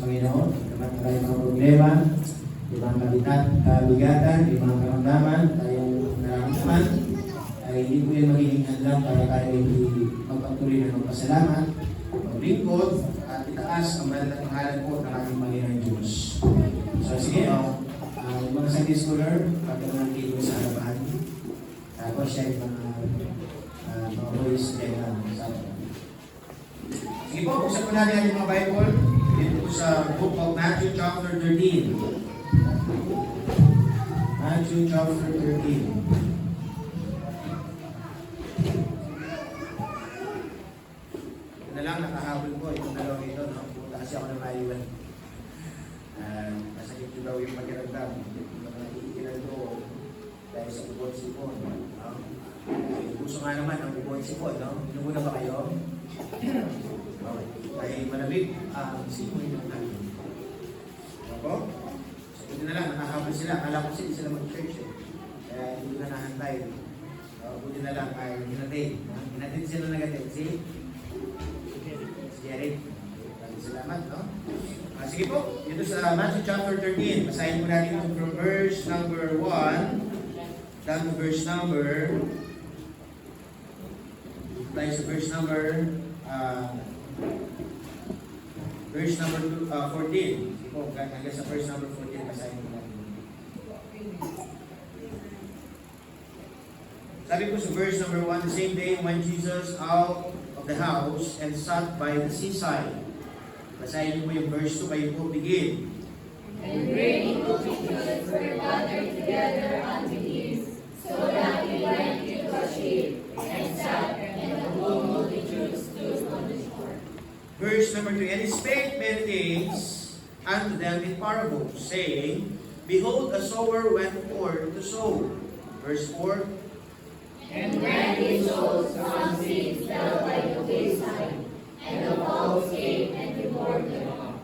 Panginoon, naman tayong mga problema, yung mga kabigatan, yung mga karamdaman, tayong nararamdaman, ay hindi po yan magiging hadlang para tayo hindi magpatuloy na magpasalamat, maglingkod, at itaas ang banal na pangalan po ng ating Panginoon Diyos. So sige, yung mga Sunday schooler, pagkaman kayo sa harapan, tapos siya yung mga boys, kaya sa sige po, buksan po natin ating mga Bible dito po sa book of Matthew chapter 13. Matthew chapter 13. Ito na lang, nakahabol po. Itong dalawang ito, nakapunta kasi ako ng maiwan. Masakit ko daw yung pagkiramdam. Nakikikilan ko dahil sa bubon sipon. Gusto nga naman ang bubon sipon. Inumuna ba kayo? Ay malamig ang simoy ng natin. Ako? So, hindi na lang, nakahabol sila. Akala ko sila mag-church eh. Kaya hindi na nahantay. Buti na lang ay hinatid. Hinatid sila nagatid. Si Jared. Salamat, no? Sige po, dito sa Matthew chapter 13. Basahin po natin ito from verse number 1 down to verse number tayo sa verse number 14. Sige po, hanggang sa verse number 14, basahin po natin. Sabi po sa verse number 1, the same day when Jesus out of the house and sat by the seaside. Basahin niyo po yung verse 2, kayo po begin. And great multitudes were gathered together unto him, so that he went into a ship and sat, and the whole multitude stood on the shore. Verse number 3, and he spake many things unto them in parables, saying, Behold, a sower went forth to sow. Verse 4, And when he sowed, some seed fell by the wayside, and the fowls came and devoured them.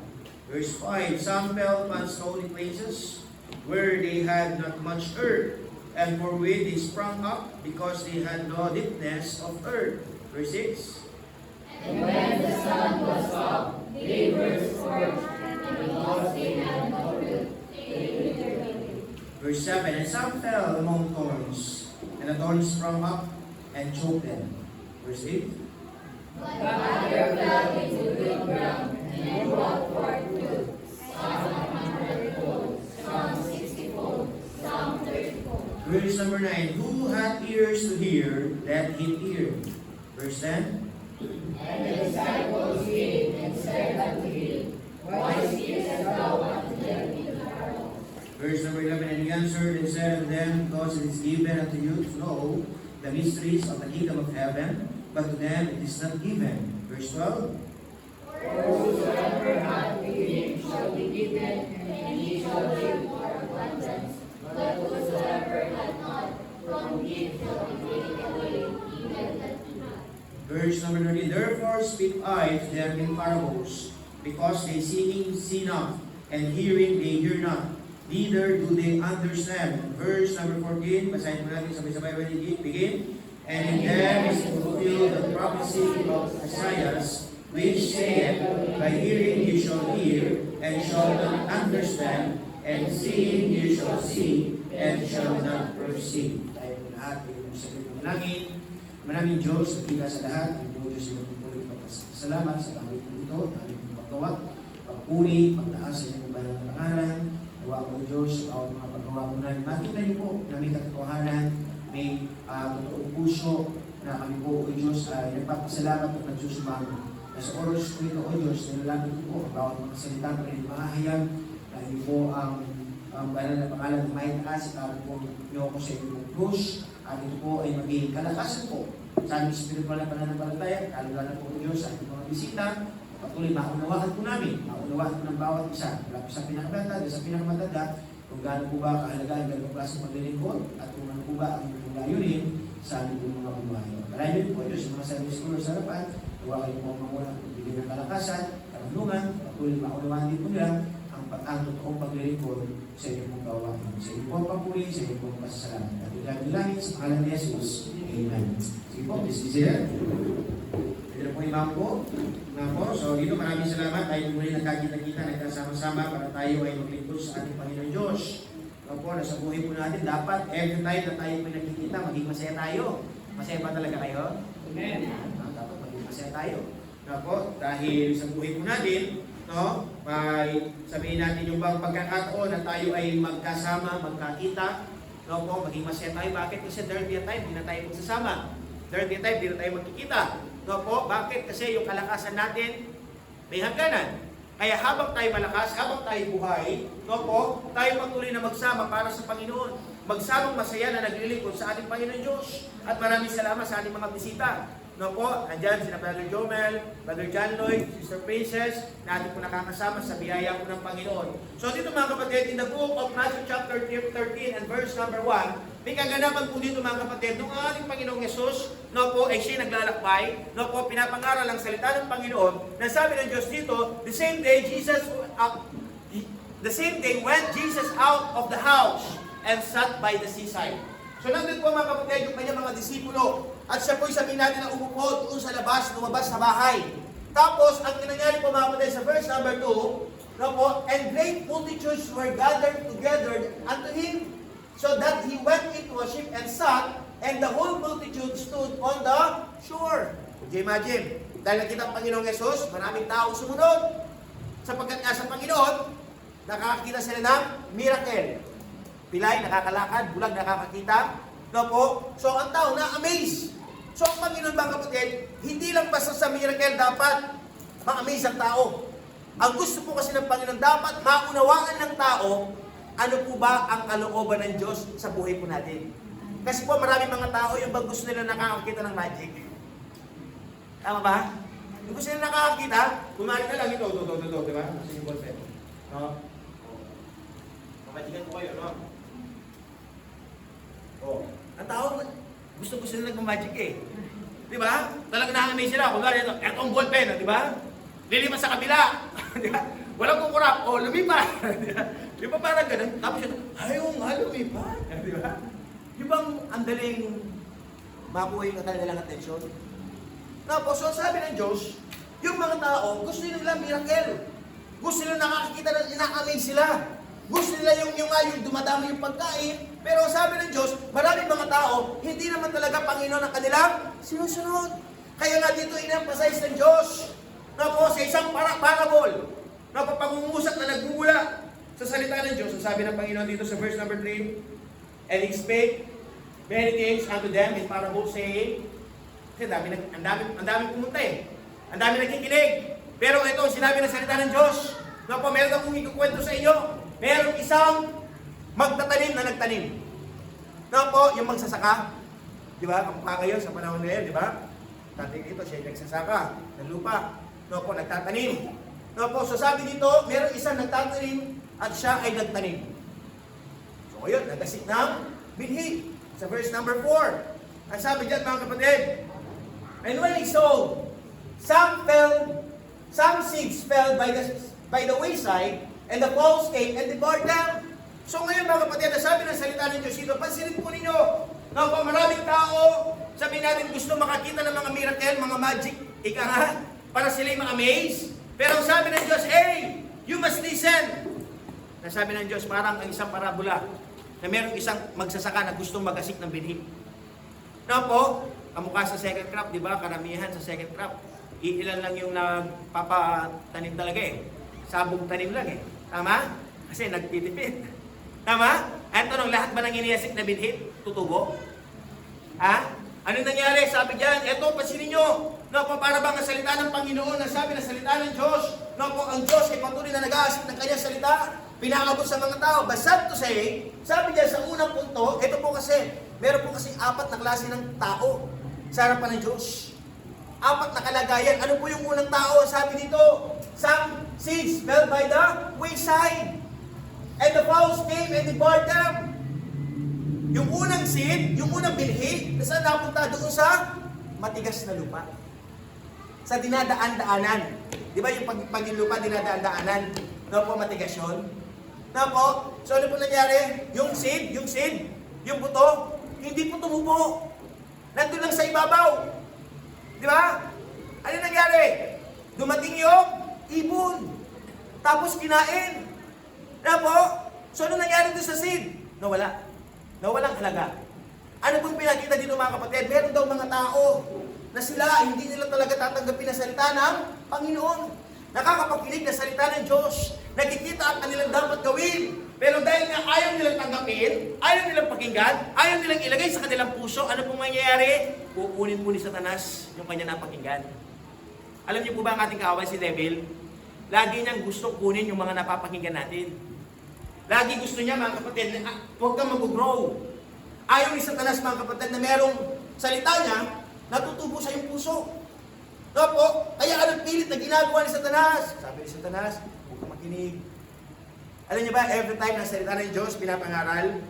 verse 5, some fell upon stony places, where they had not much earth, and forthwith they sprung up, because they had no deepness of earth. Verse 6, And when the sun was up, they were scorched, and because they had no root, they withered away. verse 7, and some fell among thorns, and the thorns sprung up and choked them. Verse 8, But other fell into good ground, and brought forth fruit, some 100-fold, some 60-fold, some 30-fold. verse number 9, who hath ears to hear, let him hear. Verse 10, And the disciples came and said unto him, Why speakest thou unto them in parables? verse number 11, and he answered and said unto them, because it is given unto you to know the mysteries of the kingdom of heaven, but to them it is not given. Verse 12, For whosoever hath within shall be given, and he shall give more abundance. But whosoever hath not, from him shall be taken away, even that he hath. verse number 13, therefore speak I to them in parables, because they seeing see not, and hearing they hear not, neither do they understand. Verse number 14, basahin po natin sabay-sabay when it begin. And in them is fulfilled the prophecy of Isaiah, which saith, by hearing you shall hear, and shall not understand, and seeing you shall see, and shall not perceive. Tayo po lahat, tayo po sa Pilipinas langit. Maraming Diyos, nakita sa lahat, ang po Diyos yung pagpulit pagpasalamat sa kami po ito, aming paggawa, pagpuli, pagtaas sa inyong banal na pangalan. Nawa po Diyos, ang mga paggawa po namin. Makita niyo po na may katotohanan, may totoong puso na kami po, O Diyos, ay nagpapasalamat at nagsusumamo. Na sa oras po ito, O Diyos, nilalapit po ang bawat mga salita po rin mahahayag na hindi po ang banal na pangalan ng may taas at po niyo ko sa inyong krus at ito po ay magiging kalakasan po sa aming spiritual na pananampalataya, kalula po, O Diyos, sa ating mga bisita. Patuloy, maunawaan po namin, maunawaan po ng bawat isa, mula po sa pinakabata, sa pinakamatanda, kung gaano po ba kahalagaan, gaano klaseng paglilingkod, at kung ano po ba ang inyong layunin sa aming po mga buhay. Kalahin po, Diyos, yung mga Sunday schoolers sa harapan, huwag kayo po mamulang bigyan ng kalakasan, karunungan, patuloy, maunawaan din po nila ang totoong paglilingkod sa inyong pong gawain. Sa inyong pong papuri, sa inyong pong pasasalamat. At ilagay langit sa pangalan ni Jesus. Amen. Sige po, please be seated. Pwede na po limampo. So dito maraming salamat. Tayo muli nagkakita-kita, nagkasama-sama para tayo ay maglingkod sa ating Panginoon Diyos. Nasa buhay po natin, dapat every time na tayo po nakikita, maging masaya tayo. Masaya ba talaga kayo? Amen. Dapat maging masaya tayo. Dahil sa buhay po natin, may sabihin natin yung bang pagkakataon na tayo ay magkasama, magkakita, maging masaya tayo. Bakit? Kasi there will be a time, hindi na tayo magsasama. There will be a time, hindi na tayo magkikita. Bakit? Kasi yung kalakasan natin may hangganan. Kaya habang tayo malakas, habang tayo buhay, tayo patuloy na magsama para sa Panginoon. Magsamang masaya na naglilingkod sa ating Panginoon Diyos. At maraming salamat sa ating mga bisita. Andyan sina Brother Jomel, Brother John Lloyd, Sister Princess, na ating po nakakasama sa biyaya po ng Panginoon. So dito mga kapatid, in the book of Matthew chapter 13 and verse number 1, may kaganapan po dito mga kapatid, nung ating Panginoong Yesus, ay siya naglalakbay, pinapangaral ang salita ng Panginoon, na sabi ng Diyos dito, the same day went Jesus out of the house and sat by the seaside. So nandun po mga kapatid, yung kanyang mga disipulo, at siya po'y sabihin natin na umupo doon sa labas, lumabas sa bahay. Tapos, ang nangyari po mga kapatid sa verse number 2, and great multitudes were gathered together unto him, so that he went into a ship and sat, and the whole multitude stood on the shore. Could you imagine? Dahil nakita ang Panginoong Yesus, maraming taong sumunod. Sapagkat nga sa Panginoon, nakakakita sila ng miracle. Pilay, nakakalakad, bulag, nakakakita. So ang tao na-amaze. So ang Panginoon mga kapatid, hindi lang basta sa miracle dapat ma-amaze ang tao. Ang gusto po kasi ng Panginoon, dapat maunawaan ng tao ano po ba ang kalooban ng Diyos sa buhay po natin. Kasi po maraming mga tao yung gusto nila nakakakita ng magic. Tama ba? Yung gusto nila nakakakita, kumari na lang ito, di ba? Kasi yung ballpen. Mamagigan po kayo, ang tao, gusto nila nagmamagic eh. Di ba? Talagang na-amaze sila. Kung gano'n, eto ang ballpen, di ba? Lilipas sa kabila. Di ba? Walang kukurap. Lumipat. Di ba parang gano'n? Tapos yun, ayaw nga lumipat. Di ba? Di bang ang daling makuha yung kanilang atensyon? Tapos, so sabi ng Diyos, yung mga tao, gusto nila miracle. Gusto nila nakakakita na ina-amaze sila. Gusto nila yung dumadami yung pagkain. Pero sabi ng Diyos, maraming mga tao, hindi naman talaga Panginoon ang kanilang sinusunod. Kaya nga dito in-emphasize ng Diyos sa isang parable na pangungusap na nagmumula sa salita ng Diyos. Sabi ng Panginoon dito sa verse number 3, and he spake many things unto them in parable saying, kasi ang dami pumunta eh. Ang dami nagkikinig. Pero ito, sinabi ng salita ng Diyos, meron akong ikukwento sa inyo. Merong isang magtatanim na nagtanim. Yung magsasaka. Di ba? Kamukha kayo sa panahon ngayon, di ba? Dati ito, siya yung nagsasaka ng lupa. Nagtatanim. So sabi dito, merong isang nagtatanim at siya ay nagtanim. So yun, nagasik ng binhi. Sa verse number 4. Ang sabi dyan mga kapatid, and when he sowed, some seeds fell by the wayside, and the fowls came and devoured them. So ngayon mga kapatid, sabi ng salita ng Diyos dito, pansinin po ninyo, maraming tao, sabi natin gusto makakita ng mga miracle, mga magic, para sila'y ma-amaze. Pero sabi ng Diyos, hey, you must listen. Sabi ng Diyos, parang ang isang parabola, na mayroong isang magsasaka na gustong magasik ng binhi. Kamukha sa second crop, di ba? Karamihan sa second crop, ilan lang yung nagpapatanim talaga eh. Sabong tanim lang eh. Tama? Kasi nagtitipid. Tama? At tanong, lahat ba ng iniyasik na binhi, tutubo? Ano nangyari? Sabi diyan, eto, pansinin nyo. Para bang ang salita ng Panginoon, ang sabi ng salita ng Diyos, ang Diyos ay patuloy na nag-aasik ng kanyang salita, pinakabot sa mga tao. But sad to say, sabi diyan sa unang punto, ito po kasi, meron po kasi 4 na klase ng tao sa harapan ng Diyos. 4 na kalagayan. Ano po yung unang tao? Sabi dito, some seeds fell by the wayside, and the fowls came and devoured them. Yung unang seed, yung unang binhi, saan napunta? Doon sa matigas na lupa. Sa dinadaan-daanan. Di ba yung pag yung lupa dinadaan-daanan? Matigas yun. So ano po nangyari? Yung seed, yung buto, hindi po tumubo. Nandun lang sa ibabaw. Di ba? Ano nangyari? Dumating yung ibon. Tapos kinain. Na po? So ano nangyari doon sa seed? Nawala. Nawalang halaga. Ano pong pinakita dito mga kapatid? Meron daw mga tao na sila hindi nila talaga tatanggapin na salita ng Panginoon. Nakakapakinig na salita ng Diyos. Nakikita ang kanilang dapat gawin. Pero dahil nga ayaw nilang tanggapin, ayaw nilang pakinggan, ayaw nilang ilagay sa kanilang puso, ano pong mangyayari? Kukunin po ni Satanas yung kanya napakinggan. Alam niyo po ba ang ating kaaway si Devil? Lagi niyang gusto kunin yung mga napapakinggan natin. Lagi gusto niya mga kapatid, huwag kang mag-grow. Ayaw ni Satanas mga kapatid na merong salita niya, natutubo sa iyong puso. No po? Kaya anong pilit na ginagawa ni Satanas? Sabi ni Satanas, huwag kang makinig. Alam niyo ba, every time na salita ng Diyos, pinapangaral,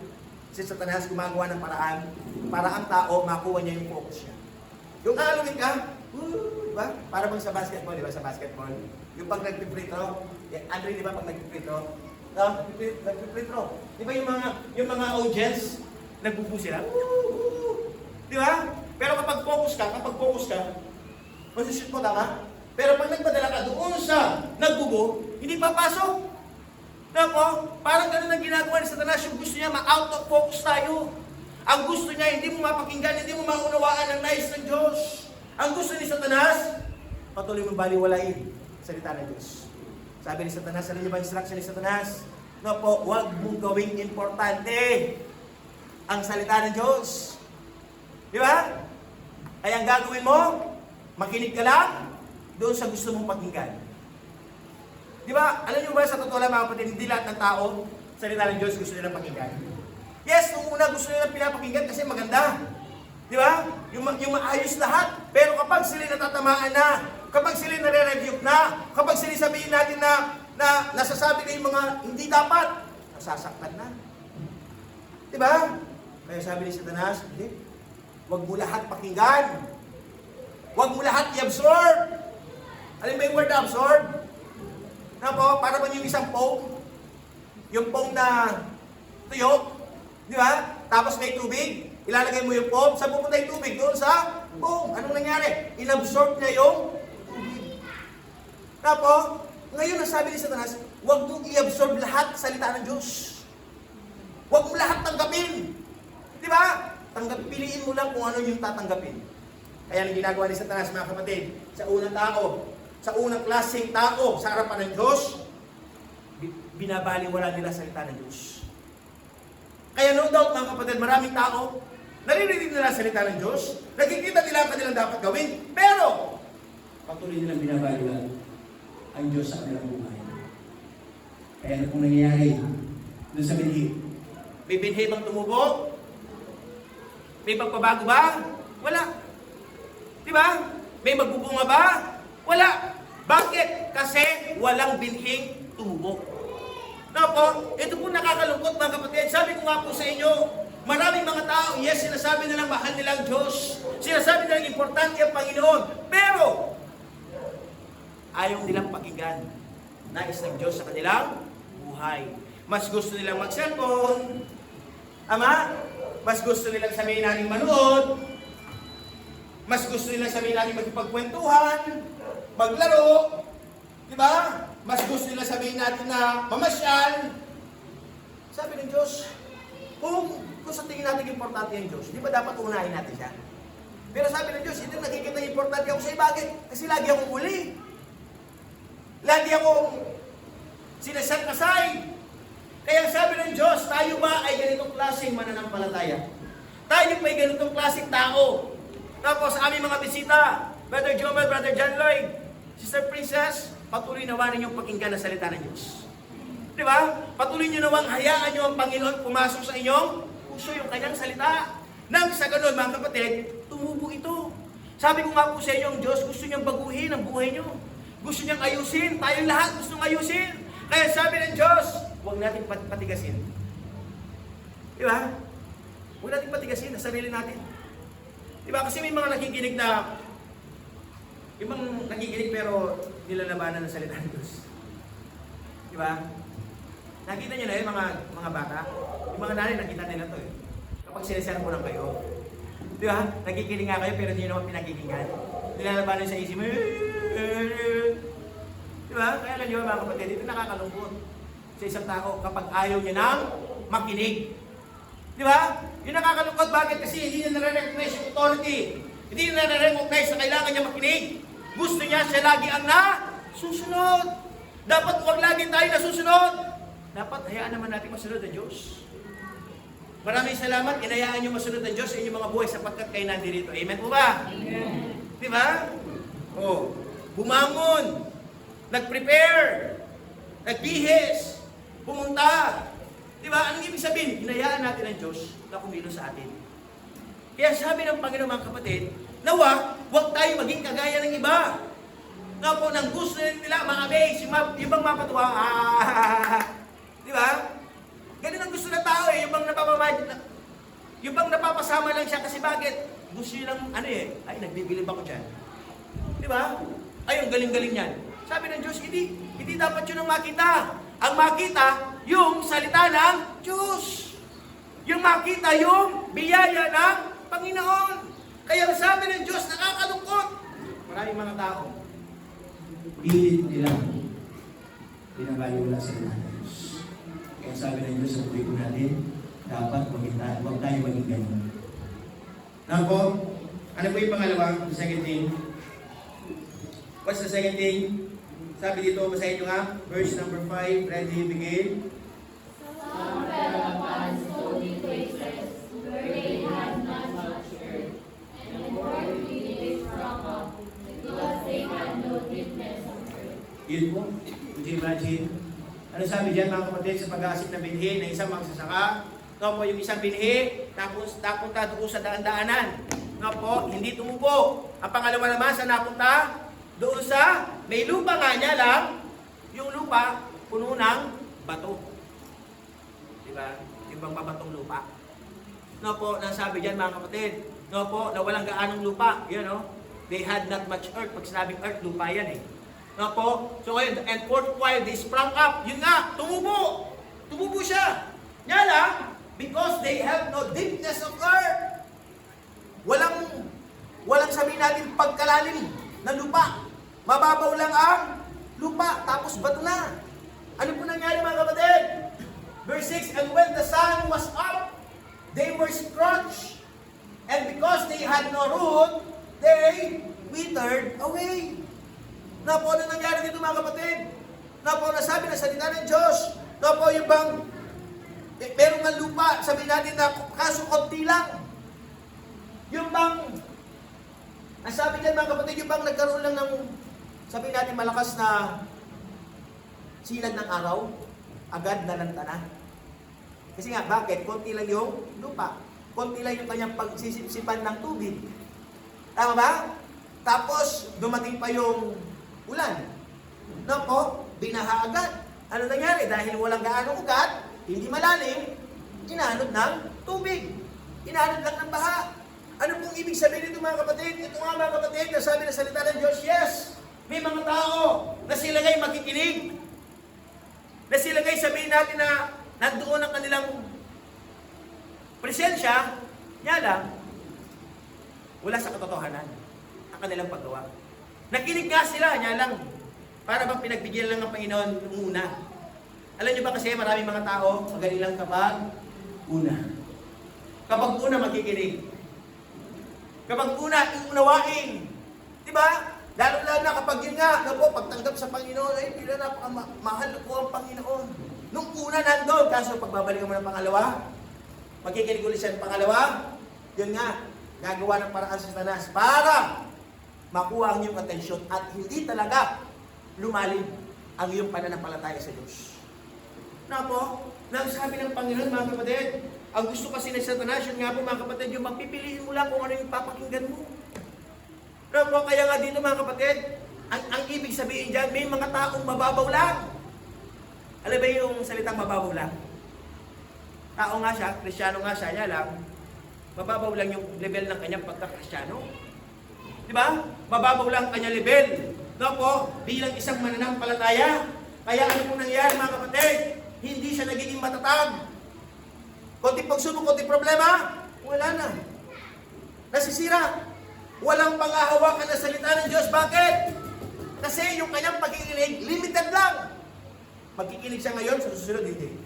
si Satanas gumagawa ng paraan para ang tao makuha niya yung focus niya. Yung aalawin ka, diba? Para bang sa basketball, di ba? Sa basketball. Yung pag nag-free throw, Andre, di ba pag nag-free throw? No? Nag-free throw. Di ba yung mga audience, nagbubu sila? Di ba? Pero kapag focus ka, masishoot mo, tama? Pero pag nagpadala ka doon sa nagbubo, hindi papasok. Na po, parang ganun ang ginagawa ni Satanas, yung gusto niya ma-out of focus tayo. Ang gusto niya, hindi mo mapakinggan, hindi mo maunawaan ang nais ng Diyos. Ang gusto ni Satanas, patuloy mo baliwalain salita ng Diyos. Sabi ni Satanas, alam niyo ba instruction ni Satanas? Na po, huwag mong gawing importante ang salita ng Diyos. Di ba? Ay ang gagawin mo, makinig ka lang doon sa gusto mong pakinggan. Di ba? Alam niyo ba sa totoo lang mga kapatid, hindi lahat ng tao, salita ng Diyos gusto nilang pakinggan. Yes, nung una gusto nilang pinapakinggan kasi maganda. Di ba? Yung maayos lahat. Pero kapag sila natatamaan na, kapag sila nare-rebuke na, kapag sila sabihin natin na nasasabi na yung mga hindi dapat, nasasaktan na. Di ba? Kaya sabi ni Satanas, hindi. Huwag mo lahat pakinggan. Huwag mo lahat i-absorb. Alam mo yung word absorb? Na po, para ba yung isang pong? Yung pong na tuyo, di ba? Tapos may tubig, ilalagay mo yung pong, saan pupunta yung tubig? Doon sa pong. Anong nangyari? Inabsorb niya yung tubig. Na po, ngayon nasabi ni Satanas, huwag mong i-absorb lahat salita ng Diyos. Huwag mo lahat tanggapin. Di ba? Piliin mo lang kung ano yung tatanggapin. Kaya ang ginagawa ni Satanas, mga kapatid, sa unang tao, sa unang klaseng tao sa harapan ng Diyos, binabaliwala nila salita ng Diyos. Kaya no doubt mga kapatid, maraming tao, naririnig nila salita ng Diyos, nakikita nila ang kanilang dapat gawin, pero Patuloy nilang binabaliwala ang Diyos sa kanilang buhay. Kaya ano pong nangyayari doon sa binhi? may binhi bang tumubo? May pagpabago ba? Wala. Di ba? May magbubunga ba? Wala. Bakit? Kasi walang binhing tumubo. Na po, ito po nakakalungkot mga kapatid. Sabi ko nga po sa inyo, maraming mga tao, yes, sinasabi nilang mahal nilang Diyos. Sinasabi nilang importante ang Panginoon. Pero, ayaw nilang pakinggan. Nais ng Diyos sa kanilang buhay. Mas gusto nilang mag-cellphone. Ama? Mas gusto nilang sabihin natin manood. Mas gusto nilang sabihin natin magkipagkwentuhan. Maglaro. Diba? Mas gusto nila sabihin natin na mamasyal. Sabi ng Diyos, kung sa tingin natin importante yung Diyos, di ba dapat unahin natin siya? Pero sabi ng Diyos, hindi nakikita importante ako sa bakit? Kasi lagi akong uli. Lagi akong sinaset aside. Kaya sabi ng Diyos, tayo ba ay ganitong klaseng mananampalataya? Tayo ba ay ganitong klaseng tao? Tapos sa aming mga bisita, Brother Jomel, Brother John Lloyd, Sister Princess, patuloy nawa ninyong pakinggan ang salita ng Diyos. Di ba? Patuloy nyo nawang hayaan nyo ang Panginoon pumasok sa inyong puso yung kanyang salita. Nang sa ganun, mga kapatid, tumubo ito. Sabi ko nga po sa inyo, ang Diyos gusto niyang baguhin ang buhay nyo. Gusto niyang ayusin. Tayo lahat gusto niyang ayusin. Kaya sabi ng Diyos, huwag natin patigasin. Di ba? Huwag natin patigasin ang sarili natin. Di ba? Kasi may mga nakikinig na ibang nakikinig pero nilalabanan ng salita ng Diyos. Di ba? Nakita niyo na yun, mga bata. Yung mga nanay, nakita nila to eh. Kapag sinisera mo lang kayo. Di ba? Nakikinig nga kayo pero hindi nyo naman pinakikinggan. nilalabanan sa isip mo. Di ba? Kaya alam niyo mga kapatid, ito nakakalungkot sa isang tao kapag ayaw niya nang makinig. Di ba? Yung nakakalungkot, bakit? Kasi hindi niya nare-recognize yung authority. Hindi niya nare-recognize na kailangan niya makinig. Gusto niya siya lagi ang susunod. Dapat huwag lagi tayo nasusunod. Dapat hayaan naman natin masunod ang Diyos. Maraming salamat, inayaan niyo masunod ang Diyos sa inyong mga buhay sapagkat kayo nandito. Amen po ba? Amen. Di ba? Oh, bumangon, nag-prepare, nagbihis, pumunta. Di ba? Anong ibig sabihin? Hinayaan natin ang Diyos na kumilos sa atin. Kaya sabi ng Panginoon mga kapatid, nawa, huwag tayo maging kagaya ng iba. Na po, nang gusto nila, ma-amaze, yung bang mapatuwa, di ba? Ganun ang gusto ng tao eh, yung bang napapasama lang siya kasi bakit? Gusto nyo lang, ay, nagbibilib ako dyan. Di ba? Ay, ang galing-galing yan. Sabi ng Diyos, hindi dapat yun ang makita. Ang makita, yung salita ng Diyos. Yung makita, yung biyaya ng Panginoon. Kaya sabi ng Diyos, nakakalungkot. Maraming mga tao, pilit nila pinabaliwala sa ng Diyos. Kaya sabi ng Diyos sa buhay ko natin, dapat huwag tayo maging ganyan. Now po, ano po yung pangalawa? The second thing. What's the second thing? Sabi dito, basahin nyo nga, verse number 5, ready, begin. Some fell upon stony places, where they had not much earth, and immediately they sprung up, because they had no deepness of earth. Yun po. Would you imagine? Ano sabi dyan mga kapatid sa pag-aasip na binhi ng isang magsasaka? No po, yung isang binhi, tapos napunta doon sa daan-daanan. No po, hindi tumubo. Ang pangalawa naman, sa napunta? Doon sa, may lupa nga niya lang, yung lupa, puno ng bato. Diba? Yung bang pabatong lupa. No po, nasabi dyan mga kapatid. No po, na walang gaanong lupa. Yan no? They had not much earth. Pag sinabing earth, lupa yan eh. No po, so ngayon, and fourth while they sprung up, yun nga, tumubo. Tumubo siya. Nga lang, because they have no deepness of earth. Walang sabihin natin pagkalalim na lupa. Mababaw lang ang lupa, tapos bato na. Ano po nangyari mga kapatid? Verse 6, and when the sun was up, they were scorched, and because they had no root, they withered away. Na po, ano nangyari dito mga kapatid? Na po, nasabi na salita ng Diyos. Na po, yung bang, meron nga lupa, sabihin natin na kaso konti lang. Yung bang, ang sabi niyan mga kapatid, yung bang nagkaroon lang ng, sabihin natin malakas na sinag ng araw, agad nalanta na. Kasi nga, bakit? Konti lang yung lupa. Konti lang yung kanyang pagsisipsipan ng tubig. Tama ba? Tapos, dumating pa yung ulan. No po, binaha agad. Ano nangyari? Dahil walang gaanong ugat, hindi malalim, inanod ng tubig. Inanod lang ng baha. Ano pong ibig sabihin nito mga kapatid? Ito nga mga kapatid, nasabi na salita ng Diyos, yes, may mga tao na sila ngay makikinig. Na sila ngay sabihin natin na nandoon ang kanilang presensya, niya lang, wala sa katotohanan ang kanilang paggawa. Nakinig nga sila, niya lang, para bang pinagbigyan lang ng Panginoon yung una. Alam niyo ba kasi maraming mga tao, magaling lang kapag una. Kapag una, makikinig. Kapag una, iunawain. Diba? Lalo na kapag yun nga, pagtanggap sa Panginoon, ay, pila na, mahal ko ang Panginoon. Nung una nandun, kaso pagbabalikan mo ng pangalawa, magkikinig ulit siya ng pangalawa, yun nga, gagawa ng paraan sa Satanas para makuha ang iyong atensyon at hindi talaga lumalim ang iyong pananampalataya sa Diyos. Na po, nang sabi ng Panginoon, mga kapatid, ang gusto kasi ng Satanas, yun nga po mga kapatid, yung magpipiliin mo lang kung ano yung papakinggan mo. Na po, kaya nga dito mga kapatid, ang ibig sabihin dyan, may mga taong mababaw lang. Alam ba yung salitang mababaw lang? Tao nga siya, Kristiyano nga siya, niya lang, mababaw lang yung level ng kanyang pagka-Kristiyano. Di ba? Mababaw lang kanya level. No po, bilang isang mananampalataya. Kaya ano pong nangyari mga kapatid? Hindi siya nagiging matatag. Konti pagsubok, konti problema, wala na. Nasisira. Walang panghahawakan na salita ng Diyos. Bakit? Kasi yung kanyang pagkikinig, limited lang. Magkikinig siya ngayon, sa susunod hindi.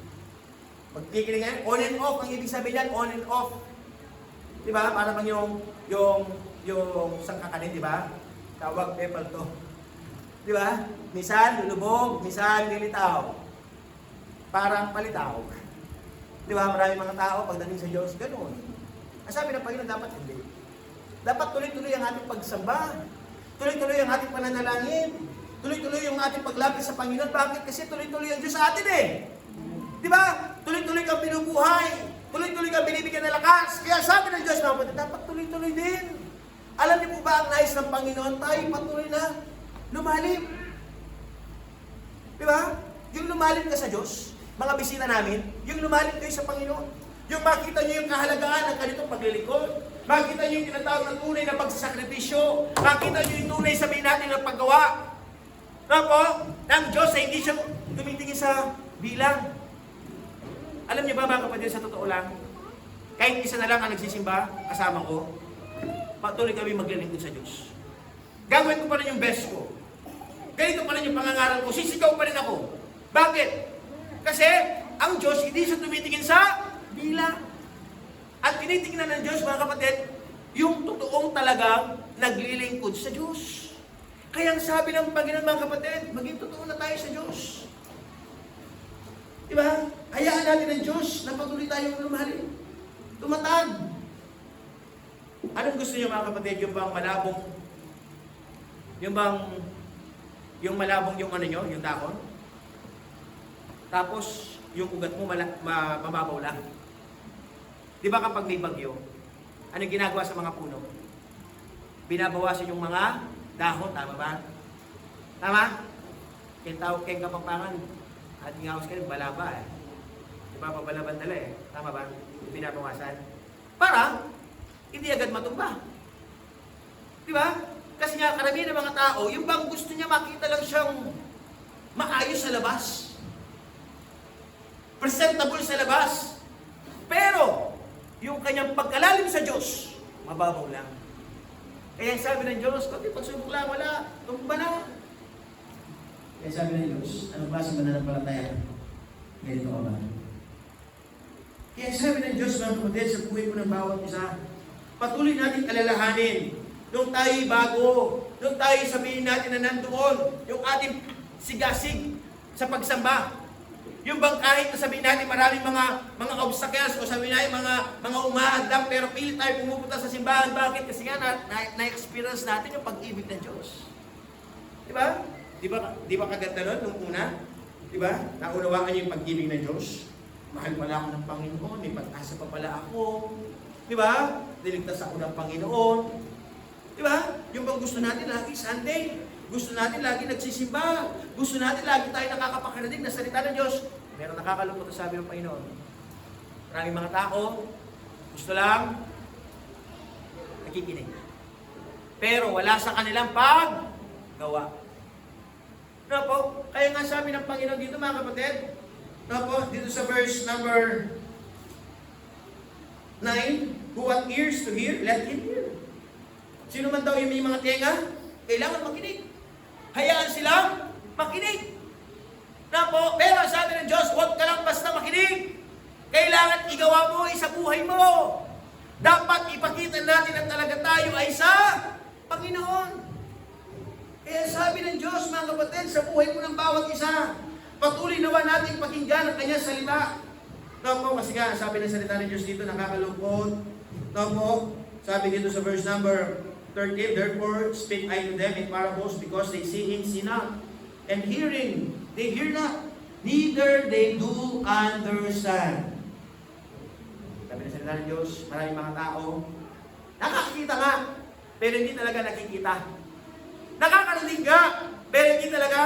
Magkikinig ngayon, on and off. Ang ibig sabihin yan, on and off. Di ba? Para bang yung sangkakanin, di ba? Tawag pepper to. Di ba? Minsan lulubog, minsan lilitaw. Parang palitaw. Di ba? Maraming mga tao pagdating sa Diyos, ganoon. Ang sabi ng Panginoon, dapat hindi. Dapat tuloy-tuloy ang ating pagsamba. Tuloy-tuloy ang ating pananalangin. Tuloy-tuloy yung ating paglapit sa Panginoon. Bakit? Kasi tuloy-tuloy ang Diyos sa atin eh. Di ba? Tuloy-tuloy kang binubuhay. Tuloy-tuloy kang binibigyan ng lakas. Kaya sabi ng Diyos, dapat tuloy-tuloy din. Alam niyo po ba ang nais ng Panginoon? Tayo patuloy na lumalim. Di ba? Yung lumalim ka sa Diyos, mga bisita namin, yung lumalim kayo sa Panginoon. Yung makita niyo yung kahalagaan ng ganitong paglilingkod. Makita niyo yung tinatawag na tunay na pagsasakripisyo. Makita niyo yung tunay sabihin natin ng paggawa. Po, ng Diyos ay hindi siya tumitingin sa bilang. Alam niyo ba mga kapatid, sa totoo lang, kahit isa na lang ang nagsisimba, kasama ko, patuloy kami maglilingkod sa Diyos. Gagawin ko pa rin yung best ko. Ganito pa rin yung pangangaral ko, sisigaw pa rin ako. Bakit? Kasi ang Diyos hindi siya tumitingin sa bilang. At tinitingnan ng Diyos, mga kapatid, yung totoong talagang naglilingkod sa Diyos. Kaya ang sabi ng Panginoon, mga kapatid, maging totoo na tayo sa Diyos. Diba? Hayaan natin ng Diyos na patuloy tayong lumalim. Tumatag. Anong gusto niyo, mga kapatid? Yung bang malabong, yung malabong yung ano nyo, yung dahon? Tapos, yung ugat mo mababaw lang. Di ba kapag may bagyo, anong ginagawa sa mga puno? Binabawasan yung mga dahon, tama ba? Tama? Kintawag kayong kapampangan, at ngawas kayo, balaba eh. Di ba, pabalaban nila eh. Tama ba? Binabawasan. Para, hindi agad matumba. Di ba? Kasi nga, karamihan ng mga tao, yung bang gusto niya makita lang siyang maayos sa labas. Presentable sa labas. Pero, yung kanyang pagkalalim sa Diyos, mababaw lang. Kaya sabi ng Diyos, konti pagsubok lang, wala, tumba na. Kaya sabi ng Diyos, anong klase mananampalataya? Ganito ka ba? Kaya sabi ng Diyos, mga kapatid, sa buhay po ng bawat isa, patuloy natin alalahanin. Nung tayo bago, nung tayo sabihin natin na nandoon, yung ating sigasig sa pagsamba. Yung bang kahit na sabihin natin maraming mga obstacles o sabihin natin mga umahadlang pero pilit tayo pumupunta sa simbahan. Bakit? Kasi nga na-experience natin yung pag-ibig ng Diyos. Di ba? Di ba kaganda nun nung una? Di ba? Naunawaan niyo yung pag-ibig ng Diyos. Mahal pala ako ng Panginoon, may pag-asa pa pala ako. Di ba? Niligtas ako ng Panginoon. Di ba? Yung bang gusto natin lagi Sunday, gusto natin lagi nagsisimba, gusto natin lagi tayo nakakapakarinig na salita ng Diyos. Pero nakakalungkot ang sabi ng Panginoon. Maraming mga tao, gusto lang nakikinig. Pero wala sa kanilang paggawa. No po? Kaya nga sabi ng Panginoon dito, mga kapatid, no po, dito sa verse number 9, who has ears to hear, let him hear. Sino man daw yung may mga tenga, kailangan makinig. Hayaan silang makinig. Na po, pero sabi ng Diyos, huwag ka lang basta makinig. Kailangan igawa mo sa buhay mo. Dapat ipakita natin na talaga tayo ay sa Panginoon. Kaya sabi ng Diyos, mga kapatid, sa buhay mo ng bawat isa, patuloy naman natin pakinggan ang kanyang salita. Na po, kasi nga, sabi ng salita ng Diyos dito, nakakalungkot. Na po, sabi dito sa verse number 13, therefore speak I to them in parables, because they seeing see not, and hearing they hear not, neither they do understand. Sabi ng salita ng Diyos, maraming mga tao, nakakita nga, pero hindi talaga nakikita. Nakakarinig nga, pero hindi talaga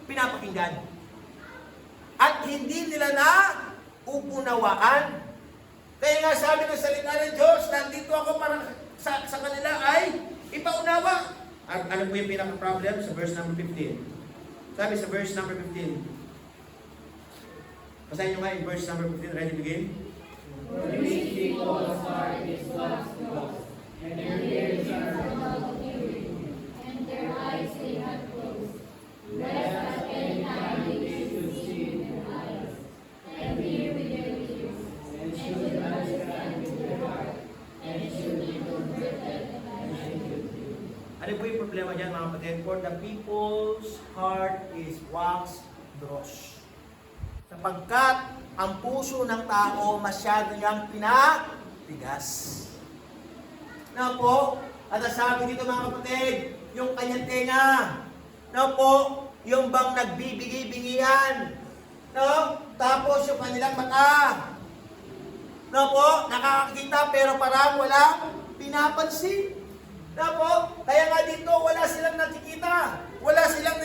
pinapakinggan. At hindi nila na upunawaan. Kaya nga sabi ng salita ng Diyos, nandito ako para sa kanila ay ipaunawa. At ano po yung pinaka-problem? Sa verse number 15. Sabi sa verse number 15. Basahin nyo nga yung verse number 15. Ready to begin? For these people's heart is God's cross, and their ears are dull of hearing, and their eyes they have closed, lest at any time they should see with their eyes, and hear with their ears, and should understand with their heart, and should be converted, and I should do. Ano po yung problema dyan mga kapatid? For the people's heart is wax dross. Sapagkat ang puso ng tao masyado niyang pinatigas. Na po, at sabi dito mga kapatid, yung kanyang tenga, na po, yung bang nagbibigay-bingian, no? Tapos yung kanilang mata, na po, nakakakita pero parang walang pinapansin. Na po, kaya nga dito, wala silang nakikita. Wala silang,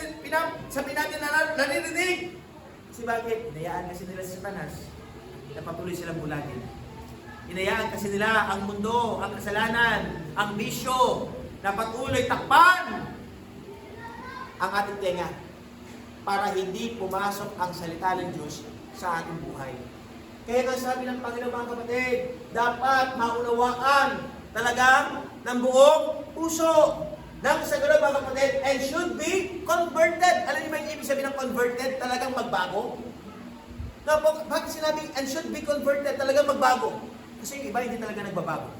sabi natin na naririnig. Kasi bakit? Hinayaan kasi nila si Satanas na patuloy silang bulagin. Hinayaan kasi nila ang mundo, ang kasalanan, ang bisyo, na patuloy takpan ang ating tenga para hindi pumasok ang salita ng Diyos sa ating buhay. Kaya nga sabi ng Panginoon mga kapatid, dapat maunawaan talagang ng buong puso. Nang sa gano'n mga kapatid, and should be converted. Alam niyo ba yung ibig sabihin ng converted? Talagang magbago? Na po, bakit sinabi, and should be converted, talagang magbago? Kasi yung iba hindi talaga nagbabago.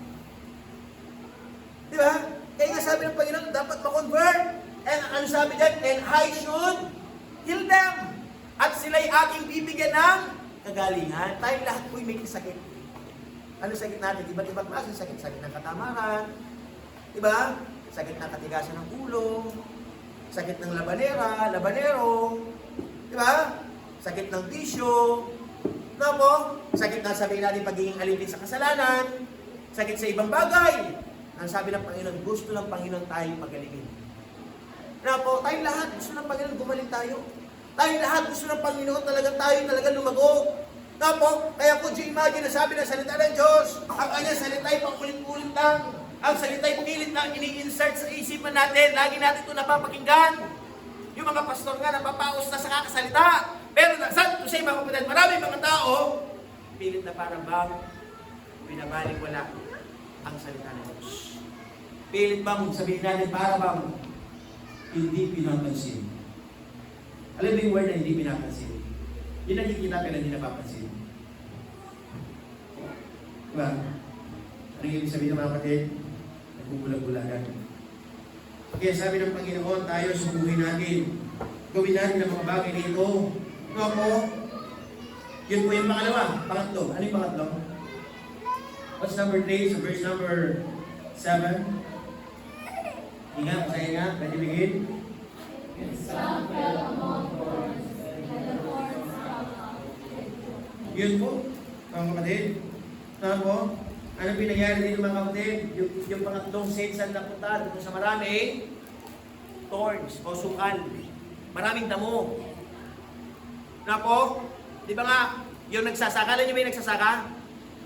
Di ba? Kaya nga sabi ng Panginoon, dapat ma-convert. And ano sabi dyan? And I should heal them. At sila'y aking bibigyan ng kagalingan. Tayo lahat po'y may sakit. Ano sakit natin? Iba't ibang klase sakit. Sakit ng katamaran. Diba? Sakit ng katigasan ng ulo. Sakit ng labanero. Diba? Sakit ng bisyo. No po? Sakit na sabihin natin pagiging alipin sa kasalanan. Sakit sa ibang bagay. Ang sabi ng Panginoon, gusto ng Panginoon tayo pagalingin. Na po, tayo lahat gusto ng Panginoon gumaling tayo. Tayo lahat gusto ng Panginoon tayo lumago. Na po, kaya po, imagine na sabi ng salita ng Diyos, ang kanyang salita ay paulit-ulit lang. Ang salita ay pilit lang ini-insert sa isipan natin. Lagi natin ito napapakinggan. Yung mga pastor nga napapaos na sa kakasalita. Pero saan to say mga kapatid, maraming mga tao, pilit na parang bang binabalik wala ang salita ng Diyos. Pilit bang sabihin natin para bang Hindi pinapansin. Alam mo yung word na hindi pinapansin? Yung nakikita pero hindi napapansin. Diba? Ano yung ibig sabihin ng mga kapatid? Nagbubulag-bulagan. Kaya sabi ng Panginoon, tayo subuhin natin. Gawin natin ang mga bagay nito. No po? Yun po yung pangatlo. Ano yung pangatlo? What's number 3? So verse number 7. Ingat, saya nga, pwede bigin. Some fell among thorns, and the thorns sprang up. Yun po, mga kapatid. Ano po? Ano pinangyari dito mga kapatid? Yung pangatlong saints ang napunta dito sa maraming thorns o sukal. Maraming damo. Na po? Di ba nga, yung nagsasaka, alam nyo ba yung nagsasaka?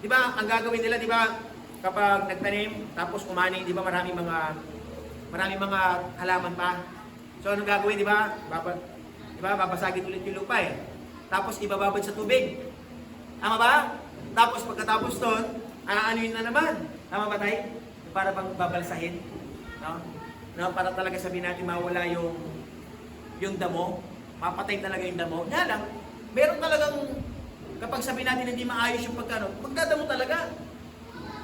Di ba, ang gagawin nila, di ba, kapag nagtanim, tapos umaning, di ba maraming mga halaman pa. So, anong gagawin, di ba? Babasagin ulit yung lupa eh. Tapos, ibababad sa tubig. Tama ba? Tapos, pagkatapos doon, aanuin na naman. Tama ba tayo? Para bang babalsahin? No? No? Para talaga sabihin natin mawala yung damo. Mapatay talaga yung damo. Nga lang, meron talagang, kapag sabihin natin hindi maayos yung magdadamo talaga.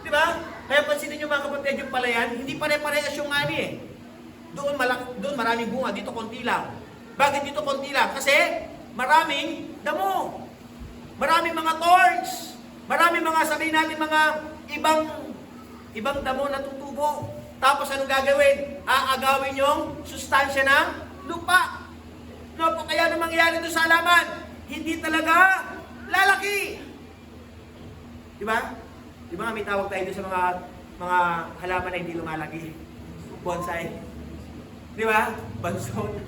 Di ba? Kaya pansinin nyo mga kapatid yung palayan, hindi pare-parehas yung ani eh. Doon maraming bunga, dito konti lang. Bakit dito konti lang? Kasi maraming damo. Maraming mga thorns. Maraming mga sabihin natin mga ibang damo na tutubo. Tapos anong gagawin? Aagawin yung sustansya ng lupa. No, po kaya nang mangyayari doon sa halaman, hindi talaga lalaki. Di ba? Di ba may tawag tayo doon sa mga halaman na hindi lumalaki? Bonsai. Di ba? Bansod.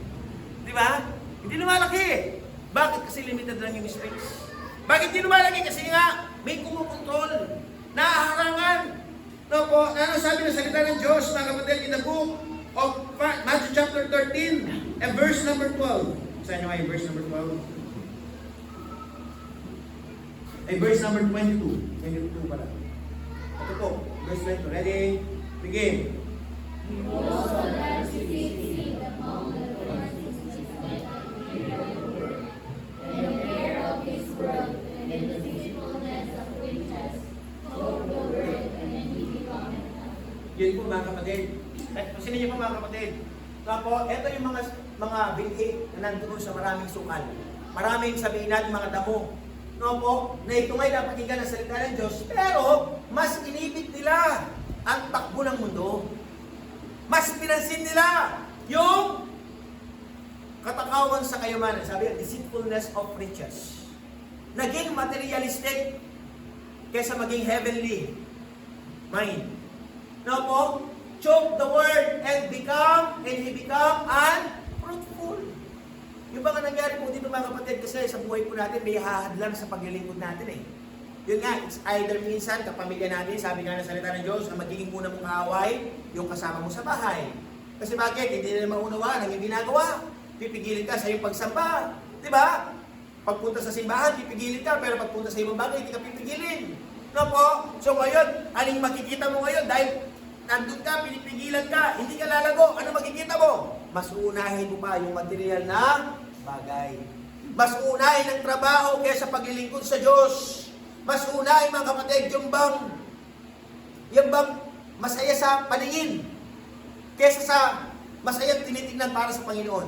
Di ba? Hindi lumalaki. Bakit? Kasi limited lang yung space. Bakit hindi lumalaki? Kasi nga, may kumukontrol. Nahaharangan. No po, ano sabi ng salita ng Diyos, mga kapatid, in the book of Matthew chapter 13 and verse number 12. Saan nyo kayo verse number 12? Ay verse number 22. 22 pala. Ito po, verse 22. Ready? Begin. Yun po mga kapatid. Kasi niyo po mga kapatid. Kaya po, ito yung mga binhi na nandoon sa maraming sukal. Maraming sabihin natin mga damo. No po, na ito nga'y napakinggan ng salita ng Diyos. Pero, mas inibig nila ang takbo ng mundo. Mas pinansin nila yung katakawan sa kayamanan. Sabi, deceitfulness of riches. Naging materialistic kaysa maging heavenly mind. Now po, choke the word and he become unfruitful. Yung ba nga nangyari po dito mga kapatid, kasi sa buhay po natin may hahadlang sa paglilingkod natin eh. Yun nga, it's either minsan kapamilya natin, sabi nga ng salita ng Diyos, ang magiging muna mong kaaway, yung kasama mo sa bahay. Kasi bakit? Hindi nila maunawaan ang yung ginagawa. Pipigilin ka sa iyong pagsamba. Di ba? Pagpunta sa simbahan, pipigilin ka, pero pagpunta sa ibang bagay, hindi ka pipigilin. No po? So ngayon, aling makikita mo ngayon dahil nandun ka, pinipigilan ka, hindi ka lalago. Ano makikita mo? Mas uunahin mo pa yung material na bagay. Mas uunahin ang trabaho kaysa paglilingkod sa Diyos. Mas uunahin mga kapatid, yung bang masaya sa paningin kaysa sa masayang tinitingnan para sa Panginoon.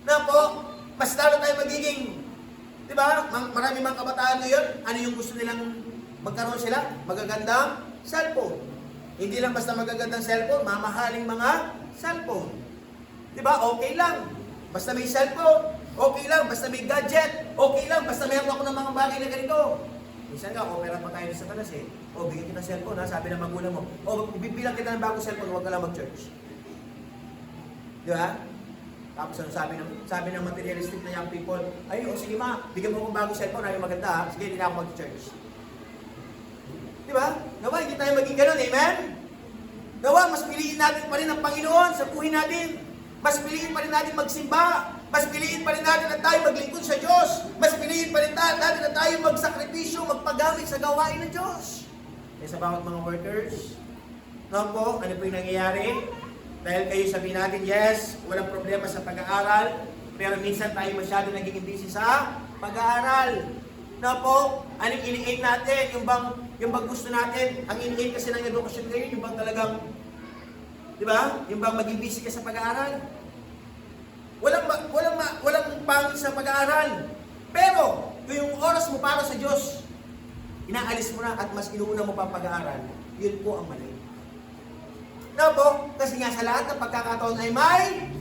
Na po, mas lalo tayo magiging, di ba? Marami mga kabataan ngayon, ano yung gusto nilang magkaroon sila? Magagandang cellphone. Hindi lang basta magagandang cellphone, mamahaling mga cellphone. Di ba? Okay lang. Basta may cellphone, okay lang. Basta may gadget, okay lang. Basta mayroon ako ng mga bagay na ganito. Minsan nga, opera pa tayo sa tanas eh. O, bigyan kita ng cellphone ha, sabi ng magulang mo. O, bibilang kita ng bagong cellphone, huwag ka lang mag-church. Di ba? Tapos ano sabi ng materialistic na young people, ay, o sige ma, bigyan mo akong bagong cellphone, ay maganda ha, sige, hindi na ako mag-church. Di ba? Nawa, hindi tayo maging ganun, amen? Nawa, mas piliin natin pa rin ang Panginoon sa buhay natin. Mas piliin pa rin natin magsimba. Mas piliin pa rin natin na tayo maglingkod sa Diyos. Mas piliin pa rin natin na tayo magsakripisyo, magpagamit sa gawain ng Diyos. Kaya sa bawat mga workers, no po, ano po yung nangyayari? Dahil kayo sabihin natin, yes, walang problema sa pag-aaral, pero minsan tayo masyado naging busy sa pag-aaral. No po, anong ini-aim natin? Yung bang gusto natin? Ang ini-aim kasi ng edukasyon ngayon, yung bang talagang, di ba? Yung bang maging busy ka sa pag-aaral? Walang pangit sa pag-aaral. Pero, kung yung oras mo para sa Diyos, inaalis mo na at mas inuuna mo pa pag-aaral, yun po ang mali. No po, kasi nga sa lahat ng pagkakataon ay may